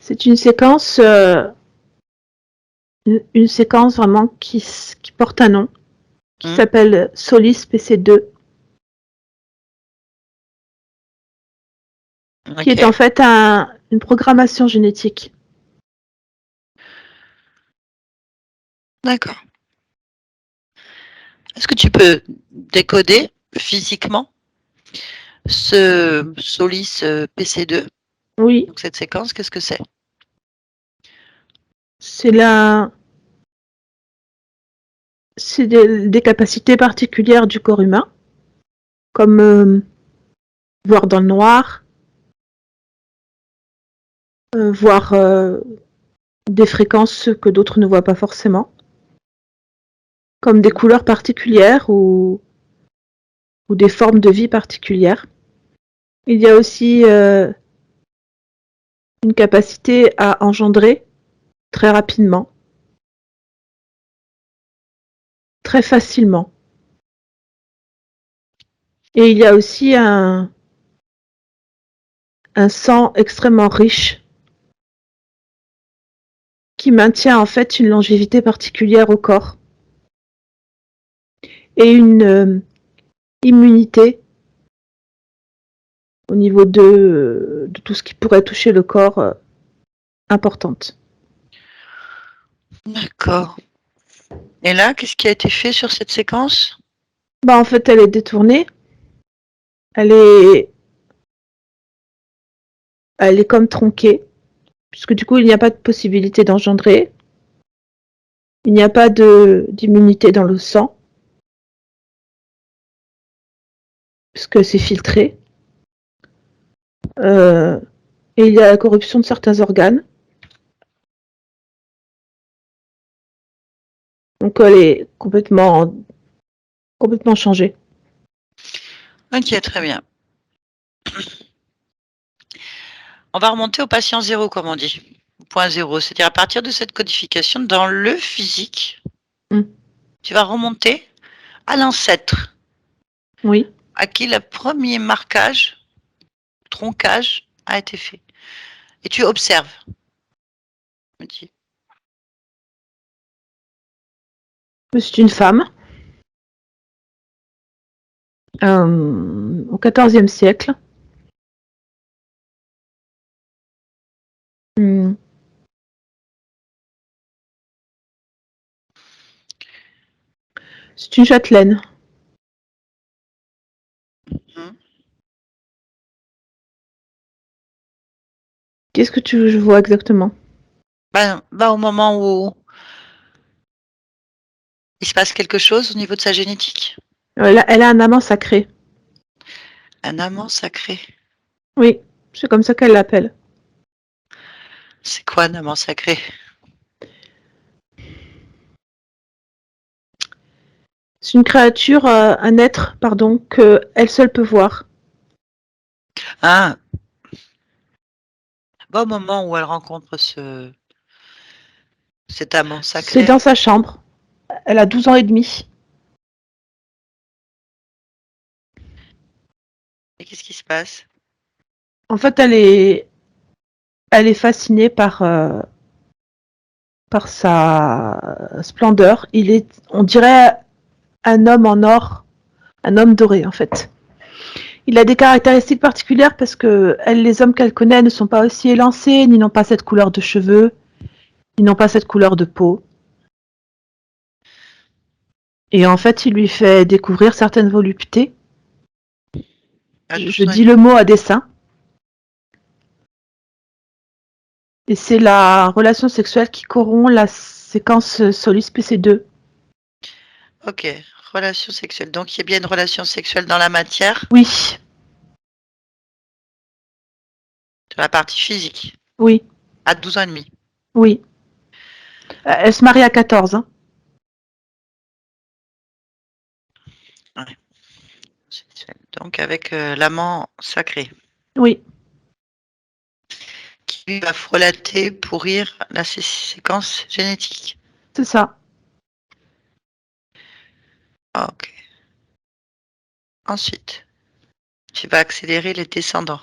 C'est une séquence, une séquence vraiment qui porte un nom, qui s'appelle Solis PC2, qui est en fait une programmation génétique. D'accord. Est-ce que tu peux décoder physiquement ce Solis PC2? Oui. Donc cette séquence, qu'est-ce que c'est? C'est des capacités particulières du corps humain, comme voir dans le noir, voir des fréquences que d'autres ne voient pas forcément, comme des couleurs particulières ou des formes de vie particulières. Il y a aussi une capacité à engendrer très rapidement, très facilement. Et il y a aussi un sang extrêmement riche qui maintient en fait une longévité particulière au corps et une immunité au niveau de tout ce qui pourrait toucher le corps importante. D'accord. Et là, qu'est-ce qui a été fait sur cette séquence? En fait, elle est détournée. Elle est comme tronquée, puisque du coup, il n'y a pas de possibilité d'engendrer. Il n'y a pas d'immunité dans le sang, puisque c'est filtré. Et il y a la corruption de certains organes. Donc elle est complètement changée. Ok, très bien. On va remonter au patient zéro, comme on dit. Point zéro, c'est-à-dire à partir de cette codification, dans le physique, tu vas remonter à l'ancêtre. Oui. À qui le premier marquage, troncage, a été fait. Et tu observes. Me dis. C'est une femme. Au XIVe siècle. C'est une châtelaine. Qu'est-ce que tu veux que je vois exactement? Au moment où il se passe quelque chose au niveau de sa génétique. Elle a un amant sacré. Un amant sacré. Oui, c'est comme ça qu'elle l'appelle. C'est quoi un amant sacré? C'est une créature, un être, pardon, que elle seule peut voir. Ah, au moment où elle rencontre cet amant C'est sacré. dans sa chambre. Elle a 12 ans et demi. Et qu'est-ce qui se passe? En fait, elle est fascinée par sa splendeur. On dirait un homme en or, un homme doré en fait. Il a des caractéristiques particulières parce que les hommes qu'elle connaît ne sont pas aussi élancés, ni n'ont pas cette couleur de cheveux, ni n'ont pas cette couleur de peau. Et en fait, il lui fait découvrir certaines voluptés. À Je 12 ans et dis le demi. mot à dessein. Et c'est la relation sexuelle qui corrompt la séquence Solis PC2. Ok, relation sexuelle. Donc il y a bien une relation sexuelle dans la matière, Oui, sur la partie physique, oui, à 12 ans et demi. oui. Elle se marie à 14, hein. Ouais, sexuelle. Donc avec l'amant sacré, Oui, qui lui va frelater, pourrir la séquence génétique. c'est ça. Ah, ok. Ensuite, tu vas accélérer les descendants.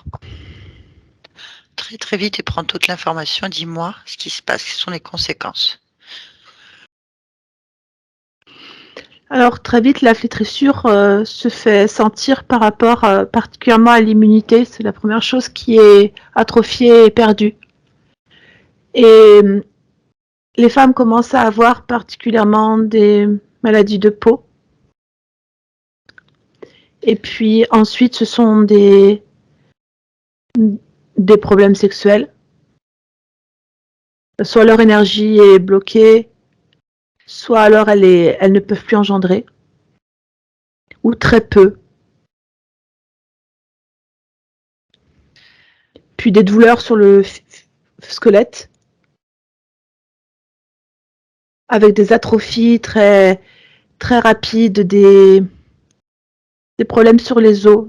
Très très vite et prends toute l'information. Dis-moi ce qui se passe, quelles sont les conséquences. Alors très vite, la flétrissure se fait sentir par rapport particulièrement à l'immunité. C'est la première chose qui est atrophiée et perdue. Et les femmes commencent à avoir particulièrement des maladies de peau. Et puis ensuite, ce sont des problèmes sexuels. Soit leur énergie est bloquée, soit alors elles ne peuvent plus engendrer, ou très peu. Puis des douleurs sur le squelette, avec des atrophies très, très rapides, des problèmes sur les os.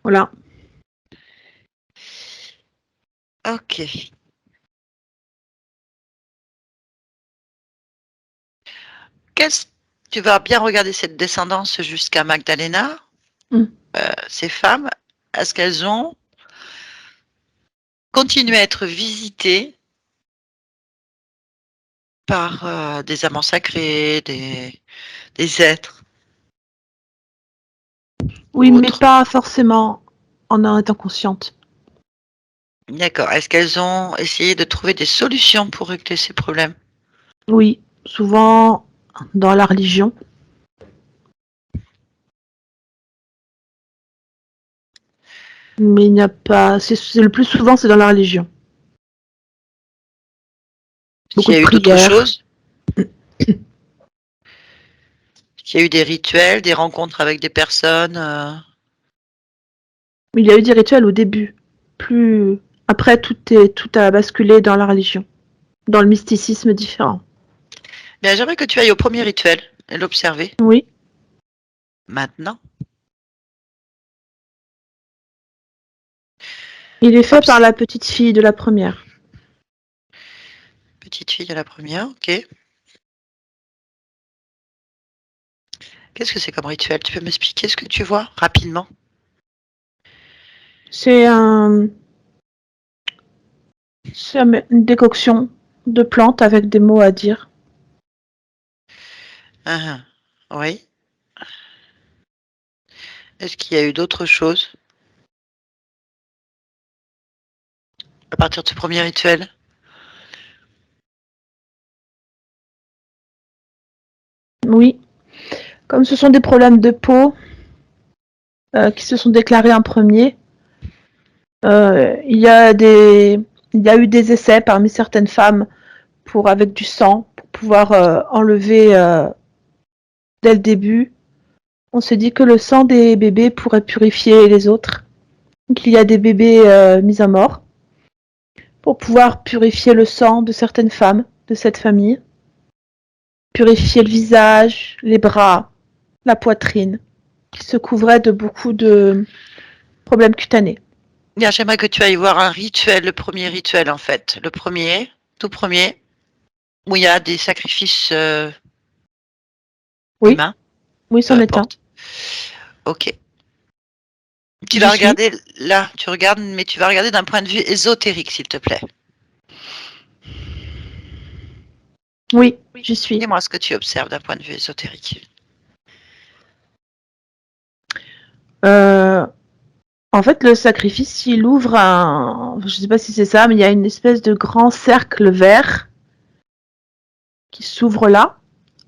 Voilà. Ok. Qu'est-ce Tu vas bien regarder cette descendance jusqu'à Magdalena. Mm. Ces femmes, est-ce qu'elles ont continué à être visitées par des amants sacrés, des êtres Oui, ou mais autres? pas forcément en étant consciente. D'accord. Est-ce qu'elles ont essayé de trouver des solutions pour régler ces problèmes? Oui, souvent dans la religion. Mais il n'y a pas. C'est le plus souvent, c'est dans la religion. Est-ce Beaucoup qu'il de y a eu d'autres prières. choses? Est-ce qu'il y a eu des rituels, des rencontres avec des personnes? Il y a eu des rituels au début. Plus après, tout a basculé dans la religion, dans le mysticisme différent. Bien, j'aimerais que tu ailles au premier rituel et l'observer Oui, maintenant. il est fait par Obs la petite fille de la première. Petite fille à la première, ok. Qu'est-ce que c'est comme rituel? Tu peux m'expliquer ce que tu vois rapidement? C'est c'est une décoction de plantes avec des mots à dire. Ah, ah. Oui. Est-ce qu'il y a eu d'autres choses à partir de ce premier rituel? Oui, comme ce sont des problèmes de peau qui se sont déclarés en premier, il y a eu des essais parmi certaines femmes avec du sang pour pouvoir enlever dès le début. On se dit que le sang des bébés pourrait purifier les autres. Donc il y a des bébés mis à mort pour pouvoir purifier le sang de certaines femmes de cette famille. purifier le visage, les bras, la poitrine, qui se couvrait de beaucoup de problèmes cutanés. Bien, j'aimerais que tu ailles voir un rituel, le premier rituel en fait. Le premier, tout premier, où il y a des sacrifices Oui, humains, oui, peu c'en est un. importe. Ok. Tu J'y vas suis. regarder là, tu regardes, mais tu vas regarder d'un point de vue ésotérique, s'il te plaît. Oui, j'y suis. Dis-moi ce que tu observes d'un point de vue ésotérique. Euh, En fait, le sacrifice, il ouvre un. Je sais pas si c'est ça, mais il y a une espèce de grand cercle vert qui s'ouvre là,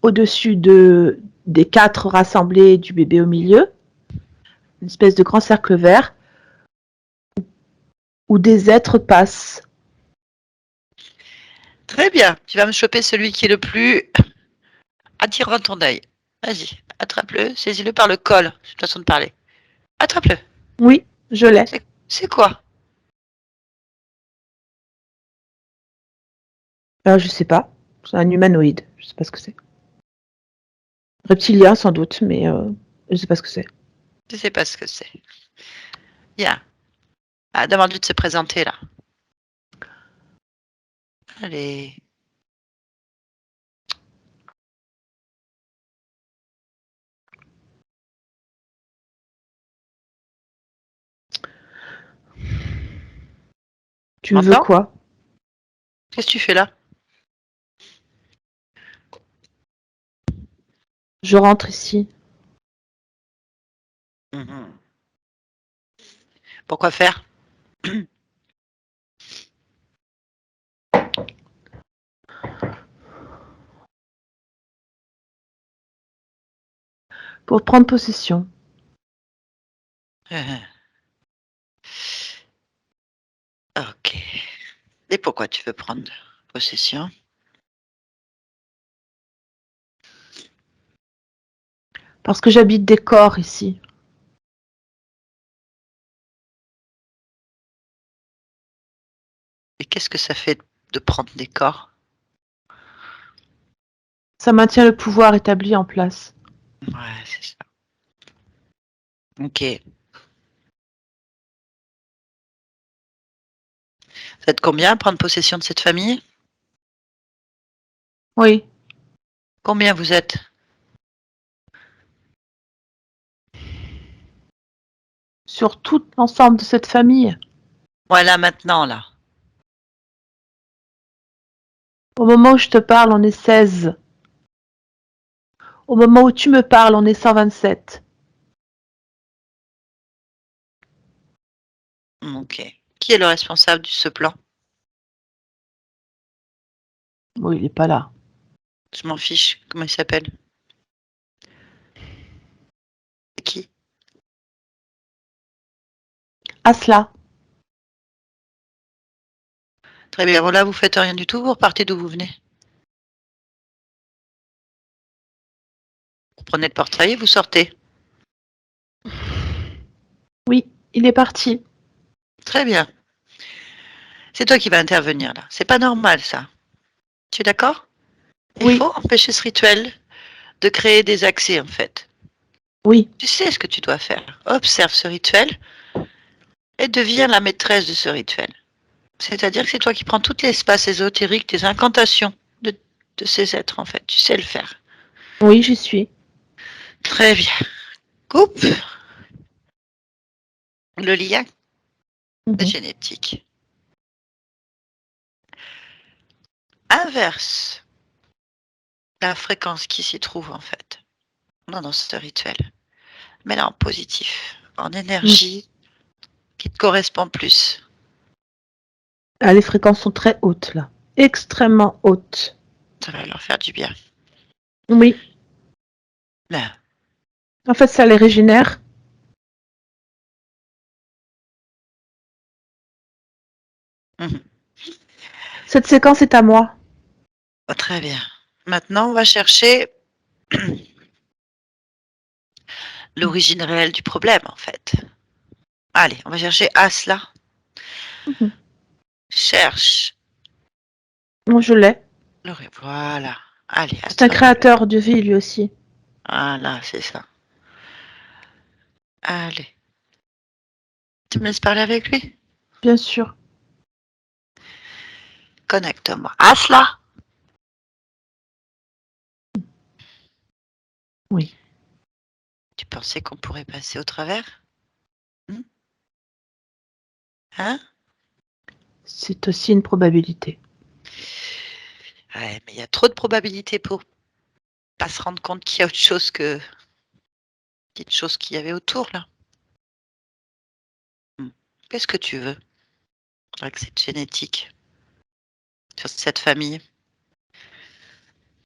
au-dessus des 4 rassemblés du bébé au milieu. Une espèce de grand cercle vert où des êtres passent. Très bien. Tu vas me choper celui qui est le plus attirant ton œil. Vas-y, attrape-le, saisis-le par le col. C'est une façon de parler. Attrape-le. Oui, je l'ai. C'est quoi? Je sais pas. C'est un humanoïde. Je sais pas ce que c'est. Reptilien sans doute, mais je sais pas ce que c'est. Je sais pas ce que c'est. Bien. Ah, demande-lui de se présenter là. Allez. Tu Tu veux m'entends? quoi? Qu'est-ce que tu fais là? Je rentre ici. Mhm. Pourquoi faire? Pour prendre possession. Ok. Et pourquoi tu veux prendre possession? Parce que j'habite des corps ici. Et qu'est-ce que ça fait de prendre des corps? Ça maintient le pouvoir établi en place. Ouais, c'est ça. Ok. Vous êtes combien à prendre possession de cette famille? Oui. Combien vous êtes? Sur tout l'ensemble de cette famille. Voilà, maintenant, là. Au moment où je te parle, on est 16. Au moment où tu me parles, on est 127. Ok. Qui est le responsable de ce plan? Bon, il est pas là. Je m'en fiche. Comment il s'appelle? Qui? Asla. Très bien. Voilà, vous faites rien du tout. Vous repartez d'où vous venez. Vous prenez le portefeuille et vous sortez. Oui, il est parti. Très bien. C'est toi qui vas intervenir là. C'est pas normal ça. Tu es d'accord? Il Oui, faut empêcher ce rituel de créer des accès en fait. oui, Tu sais ce que tu dois faire. Observe ce rituel et deviens la maîtresse de ce rituel. C'est-à-dire que c'est toi qui prends tout l'espace ésotérique, tes incantations de ces êtres en fait. Tu sais le faire. oui, j'y suis. Très bien. Coupe le lien Mhm. génétique. Inverse la fréquence qui s'y trouve en fait. Non, dans ce rituel. Mets-la en positif, en Mm. énergie qui te correspond plus. Ah, les fréquences sont très hautes là. Extrêmement hautes. Ça va leur faire du bien. Oui, Là. en fait, ça les régénère. Mhm. Cette séquence est à moi. Oh, très bien. Maintenant, on va chercher l'origine réelle du problème, en fait. Allez, on va chercher Asla. Mhm. Cherche. Moi, je l'ai. Voilà. Allez, à C'est un toi. créateur de vie, lui aussi. Voilà, c'est ça. Allez. Tu me laisses parler avec lui? Bien sûr. Connecte-moi. Asla! Oui. Tu pensais qu'on pourrait passer au travers? Hein? C'est aussi une probabilité. Ouais, mais il y a trop de probabilités pour pas se rendre compte qu'il y a autre chose que petite chose qu'il y avait autour là. Qu'est-ce que tu veux avec cette génétique, sur cette famille?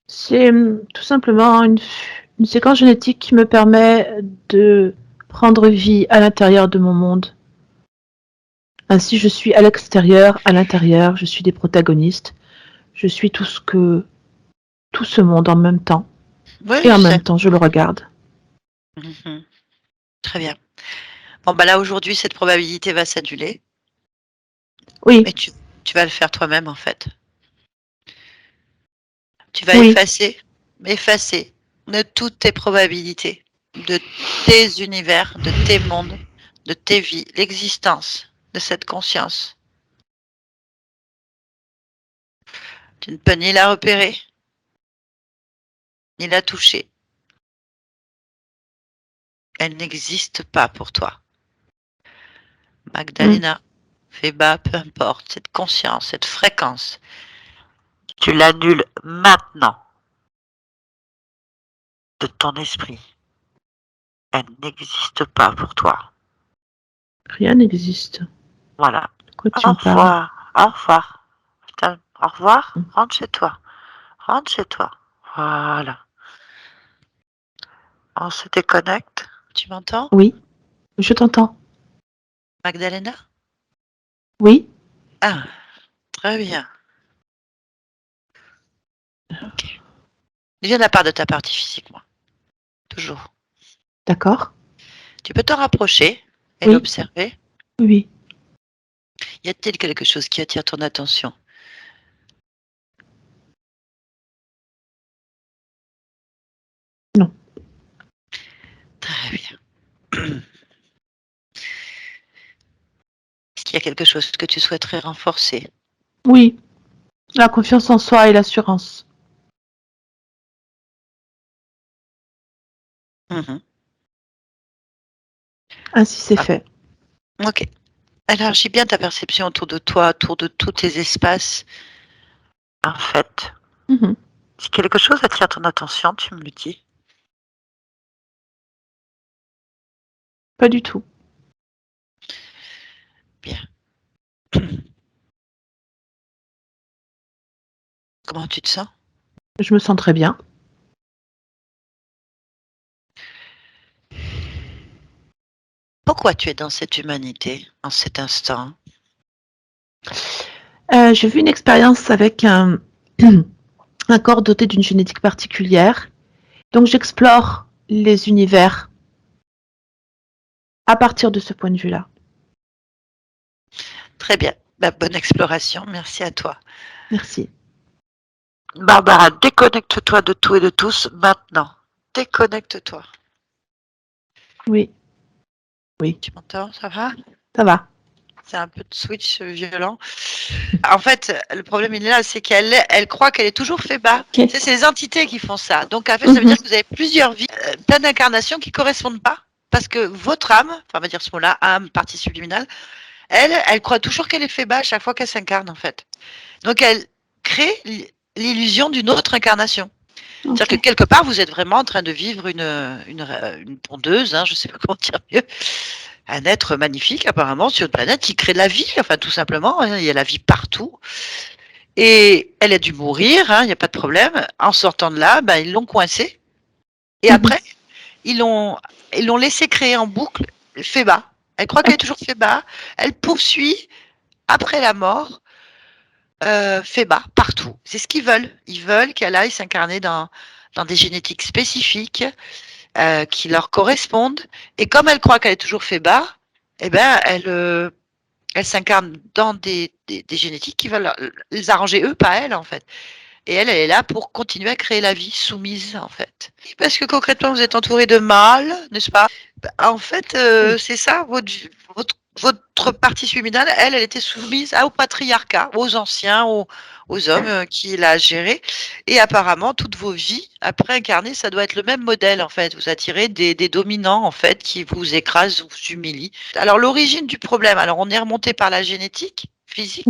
C'est tout simplement une séquence génétique qui me permet de prendre vie à l'intérieur de mon monde. Ainsi, je suis à l'extérieur, à l'intérieur, je suis des protagonistes. Je suis tout ce monde en même temps. Oui, Et je en sais. même temps, je le regarde. Très bien. Bon, bah là, aujourd'hui, cette probabilité va s'annuler, Oui, mais tu vas le faire toi-même, en fait. Tu vas oui. effacer de toutes tes probabilités, de tes univers, de tes mondes, de tes vies, l'existence de cette conscience. Tu ne peux ni la repérer, ni la toucher. Elle n'existe pas pour toi. Mm. Magdalena, fais bas, peu importe, cette conscience, cette fréquence, tu l'annules maintenant de ton esprit. Elle n'existe pas pour toi. Rien n'existe. Voilà. De quoi Au tu me parles? revoir. Au revoir. Putain, au revoir. Rentre chez toi. Rentre chez toi. Voilà. On se déconnecte. Tu m'entends, Oui, je t'entends. Magdalena? Oui, Ah, très bien. Ok. Viens de la part de ta partie physique, moi. Toujours. d'accord. Tu peux t'en rapprocher et Oui, l'observer. oui. Y a-t-il quelque chose qui attire ton attention? Non. Très bien. Est-ce qu'il y a quelque chose que tu souhaiterais renforcer? Oui, la confiance en soi et l'assurance. Mhm. Ainsi c'est Ah, fait. ok. Élargis bien ta perception autour de toi, autour de tous tes espaces. En fait, Mhm. si quelque chose attire ton attention, tu me le dis. Pas du tout. Bien. Comment tu te sens? Je me sens très bien. Pourquoi tu es dans cette humanité, en cet instant? J'ai vu une expérience avec un corps doté d'une génétique particulière. Donc j'explore les univers à partir de ce point de vue-là. Très bien. Bah, bonne exploration. Merci à toi. Merci. Barbara, déconnecte-toi de tout et de tous maintenant. Déconnecte-toi. Oui, oui, Tu m'entends? Ça va? ça va. C'est un peu de switch violent. En fait, le problème, il est là, c'est qu'elle croit qu'elle est toujours fait bas. Ok. C'est les entités qui font ça. Donc, en fait, ça veut Mhm. dire que vous avez plusieurs vies, plein d'incarnations qui correspondent pas. Parce que votre âme, enfin, on va dire ce mot-là, âme, partie subliminale, elle croit toujours qu'elle est fait bas à chaque fois qu'elle s'incarne, en fait. Donc, elle crée l'illusion d'une autre incarnation. C'est-à-dire que Ok. quelque part, vous êtes vraiment en train de vivre une pondeuse, hein, je ne sais pas comment dire mieux, un être magnifique apparemment sur une planète qui crée de la vie, enfin tout simplement, hein, il y a la vie partout. Et elle a dû mourir, hein, il n'y a pas de problème. En sortant de là, ben, ils l'ont coincée. Et Mhm. après, ils l'ont, ils l'ont laissé créer en boucle Feba. Elle croit qu'elle est Ok. toujours Feba. Elle poursuit après la mort Feba partout. C'est ce qu'ils veulent. Ils veulent qu'elle aille s'incarner dans des génétiques spécifiques qui leur correspondent. Et comme elle croit qu'elle est toujours Feba, eh ben, elle s'incarne dans des génétiques qui veulent les arranger eux, pas elle en fait. Et elle est là pour continuer à créer la vie soumise, en fait. Parce que concrètement, vous êtes entouré de mâles, n'est-ce pas? Bah, en fait, Oui. c'est ça, votre partie subliminale, elle était soumise au patriarcat, aux anciens, aux hommes qui la géraient. Et apparemment, toutes vos vies, après incarner, ça doit être le même modèle, en fait. Vous attirez des dominants, en fait, qui vous écrasent, vous humilient. Alors, l'origine du problème, alors on est remonté par la génétique physique,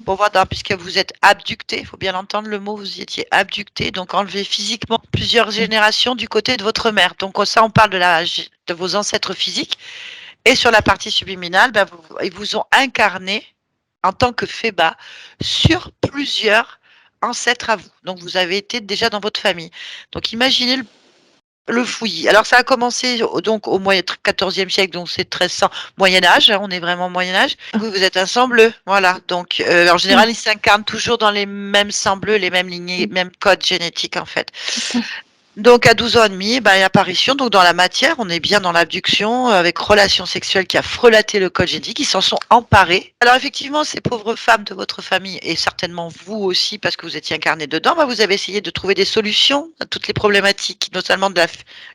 pour voir, puisque vous êtes abducté, il faut bien entendre le mot, vous étiez abducté, donc enlevé physiquement plusieurs générations du côté de votre mère. Donc ça, on parle de vos ancêtres physiques. Et sur la partie subliminale, ben, ils vous ont incarné en tant que Féba sur plusieurs ancêtres à vous. Donc vous avez été déjà dans votre famille. Donc imaginez le fouillis. Alors ça a commencé donc au moyen 14e siècle, donc c'est 1300 Moyen Âge, on est vraiment Moyen Âge. Vous êtes un sang bleu, voilà. Donc en général, ils s'incarnent toujours dans les mêmes sangs bleus, les mêmes lignées, mêmes codes génétiques en fait. Donc à 12 ans et demi, ben, apparition, donc dans la matière, on est bien dans l'abduction, avec relation sexuelle qui a frelaté le code génétique, ils s'en sont emparés. Alors effectivement, ces pauvres femmes de votre famille, et certainement vous aussi, parce que vous étiez incarné dedans, ben, vous avez essayé de trouver des solutions à toutes les problématiques, notamment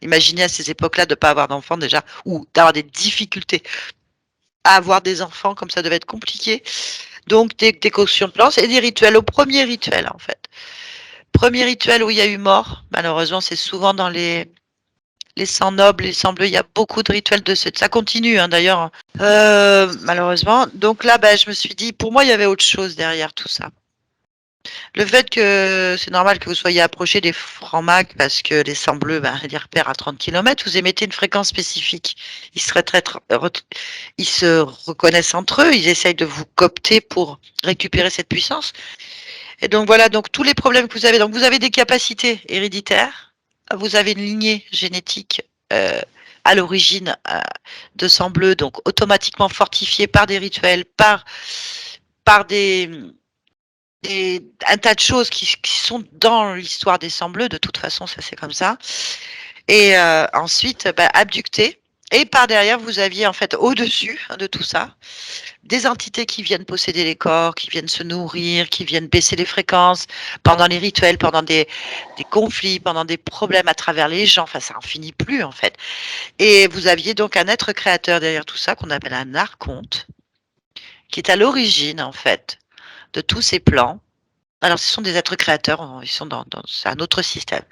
imaginez à ces époques-là de ne pas avoir d'enfants déjà, ou d'avoir des difficultés à avoir des enfants, comme ça devait être compliqué. Donc des décoctions de plantes et des rituels, au premier rituel en fait. Premier rituel où il y a eu mort, malheureusement, c'est souvent dans les sangs nobles, les sangs bleus, il y a beaucoup de rituels de ça continue hein, d'ailleurs, malheureusement. Donc là, ben, je me suis dit, pour moi, il y avait autre chose derrière tout ça. Le fait que c'est normal que vous soyez approché des francs-mags parce que les sangs bleus, ben, ils repèrent à 30 km, vous émettez une fréquence spécifique. Ils se reconnaissent entre eux, ils essayent de vous coopter pour récupérer cette puissance. Et donc voilà, donc tous les problèmes que vous avez, donc vous avez des capacités héréditaires, vous avez une lignée génétique à l'origine de sang bleu, donc automatiquement fortifiée par des rituels, par un tas de choses qui sont dans l'histoire des sangs bleus, de toute façon, ça c'est comme ça. Et ensuite, bah, abducté. Et par derrière, vous aviez en fait au-dessus de tout ça des entités qui viennent posséder les corps, qui viennent se nourrir, qui viennent baisser les fréquences pendant les rituels, pendant des conflits, pendant des problèmes à travers les gens. Enfin, ça n'en finit plus en fait. Et vous aviez donc un être créateur derrière tout ça qu'on appelle un archonte, qui est à l'origine en fait de tous ces plans. Alors, ce sont des êtres créateurs, ils sont c'est un autre système.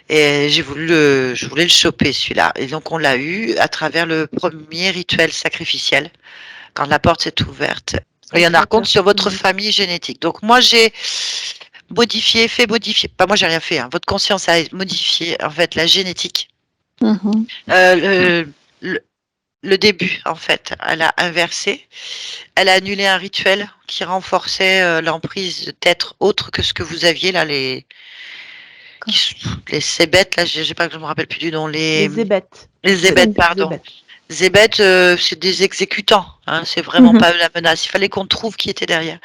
Et je voulais le choper celui-là. Et donc on l'a eu à travers le premier rituel sacrificiel, quand la porte s'est ouverte. Il y en a compte sur votre famille génétique. Donc moi j'ai fait modifier. Pas moi j'ai rien fait. Hein. Votre conscience a modifié en fait la génétique. Le, le début en fait, elle a inversé. Elle a annulé un rituel qui renforçait l'emprise d'êtres autres que ce que vous aviez là, les Sébètes, là, je ne me rappelle plus du nom. Les Zébètes. Les Zébètes, pardon. Zébètes, c'est des exécutants. Hein, c'est vraiment pas la menace. Il fallait qu'on trouve qui était derrière.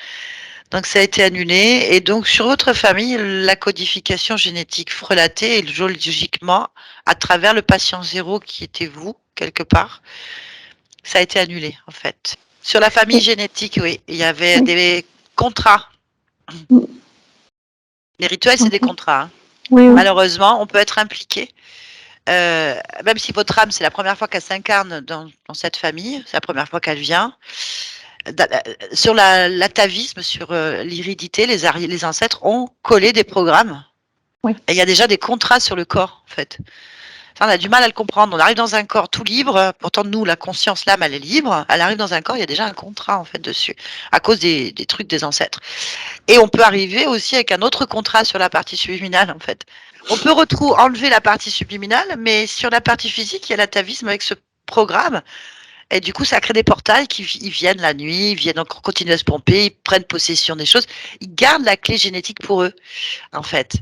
Donc ça a été annulé. Et donc sur votre famille, la codification génétique frelatée, logiquement, à travers le patient zéro qui était vous, quelque part, ça a été annulé, en fait. Sur la famille génétique, oui, il y avait des contrats. Les rituels, c'est des contrats. Hein. Oui. Malheureusement, on peut être impliqué. Même si votre âme, c'est la première fois qu'elle s'incarne dans cette famille, c'est la première fois qu'elle vient. Sur l'atavisme, sur l'hérédité, les ancêtres ont collé des programmes. Oui. Et il y a déjà des contrats sur le corps, en fait. Ça, on a du mal à le comprendre. On arrive dans un corps tout libre. Pourtant, nous, la conscience, l'âme, elle est libre. Elle arrive dans un corps, il y a déjà un contrat, en fait, dessus, à cause des trucs des ancêtres. Et on peut arriver aussi avec un autre contrat sur la partie subliminale, en fait. On peut enlever la partie subliminale, mais sur la partie physique, il y a l'atavisme avec ce programme. Et du coup, ça crée des portails ils viennent la nuit, ils viennent encore continuer à se pomper, ils prennent possession des choses. Ils gardent la clé génétique pour eux, en fait.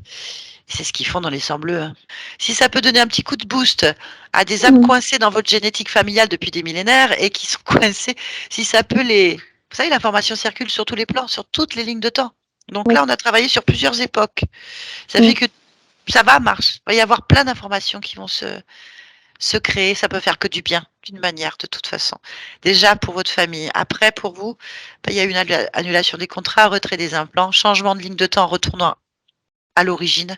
C'est ce qu'ils font dans les sangs bleus. Hein. Si ça peut donner un petit coup de boost à des âmes coincées dans votre génétique familiale depuis des millénaires et qui sont coincées, si ça peut les... Vous savez, l'information circule sur tous les plans, sur toutes les lignes de temps. Donc là, on a travaillé sur plusieurs époques. Ça fait que ça marche. Il va y avoir plein d'informations qui vont se créer. Ça peut faire que du bien, d'une manière, de toute façon. Déjà pour votre famille. Après, pour vous, il y a une annulation des contrats, retrait des implants, changement de ligne de temps, retournant à l'origine.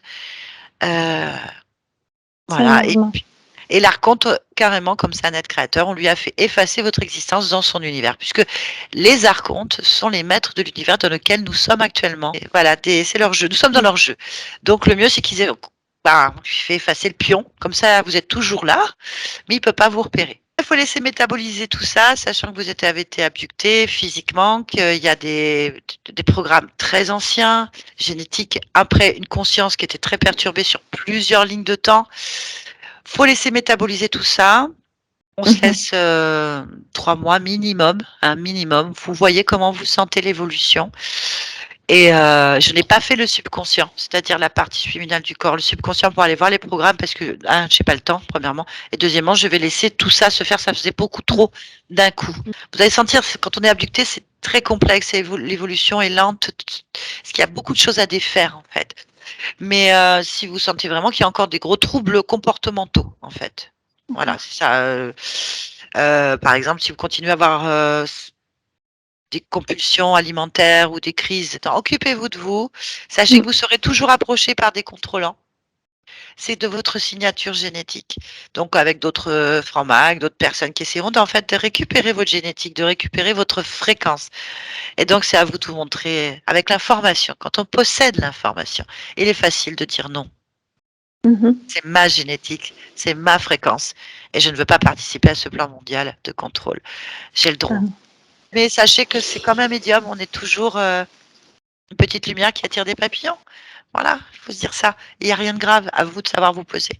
Euh, C'est voilà. énorme. Et l'archonte, carrément, comme c'est un être créateur, on lui a fait effacer votre existence dans son univers, puisque les archontes sont les maîtres de l'univers dans lequel nous sommes actuellement. Et voilà, c'est leur jeu. Nous sommes dans leur jeu. Donc le mieux, c'est qu'ils aient, on lui fait effacer le pion. Comme ça, vous êtes toujours là, mais il peut pas vous repérer. Il faut laisser métaboliser tout ça, sachant que vous avez été abducté physiquement, qu'il y a des programmes très anciens, génétiques, après une conscience qui était très perturbée sur plusieurs lignes de temps. Faut laisser métaboliser tout ça. On se laisse 3 mois minimum, un minimum. Vous voyez comment vous sentez l'évolution. Et je n'ai pas fait le subconscient, c'est-à-dire la partie subliminale du corps, le subconscient pour aller voir les programmes parce que, j'ai pas le temps, premièrement. Et deuxièmement, je vais laisser tout ça se faire, ça faisait beaucoup trop d'un coup. Vous allez sentir, quand on est abducté, c'est très complexe, l'évolution est lente, parce qu'il y a beaucoup de choses à défaire, en fait. Mais si vous sentez vraiment qu'il y a encore des gros troubles comportementaux, en fait. Voilà, c'est ça. Par exemple, si vous continuez à avoir des compulsions alimentaires ou des crises, occupez-vous de vous. Sachez que vous serez toujours approché par des contrôlants. C'est de votre signature génétique. Donc, avec d'autres francs-mags, d'autres personnes qui essaieront en fait de récupérer votre génétique, de récupérer votre fréquence. Et donc, c'est à vous de vous montrer avec l'information. Quand on possède l'information, il est facile de dire non. C'est ma génétique, c'est ma fréquence. Et je ne veux pas participer à ce plan mondial de contrôle. J'ai le droit. Mais sachez que c'est comme un médium, on est toujours une petite lumière qui attire des papillons. Voilà, il faut se dire ça. Il n'y a rien de grave, à vous de savoir vous poser.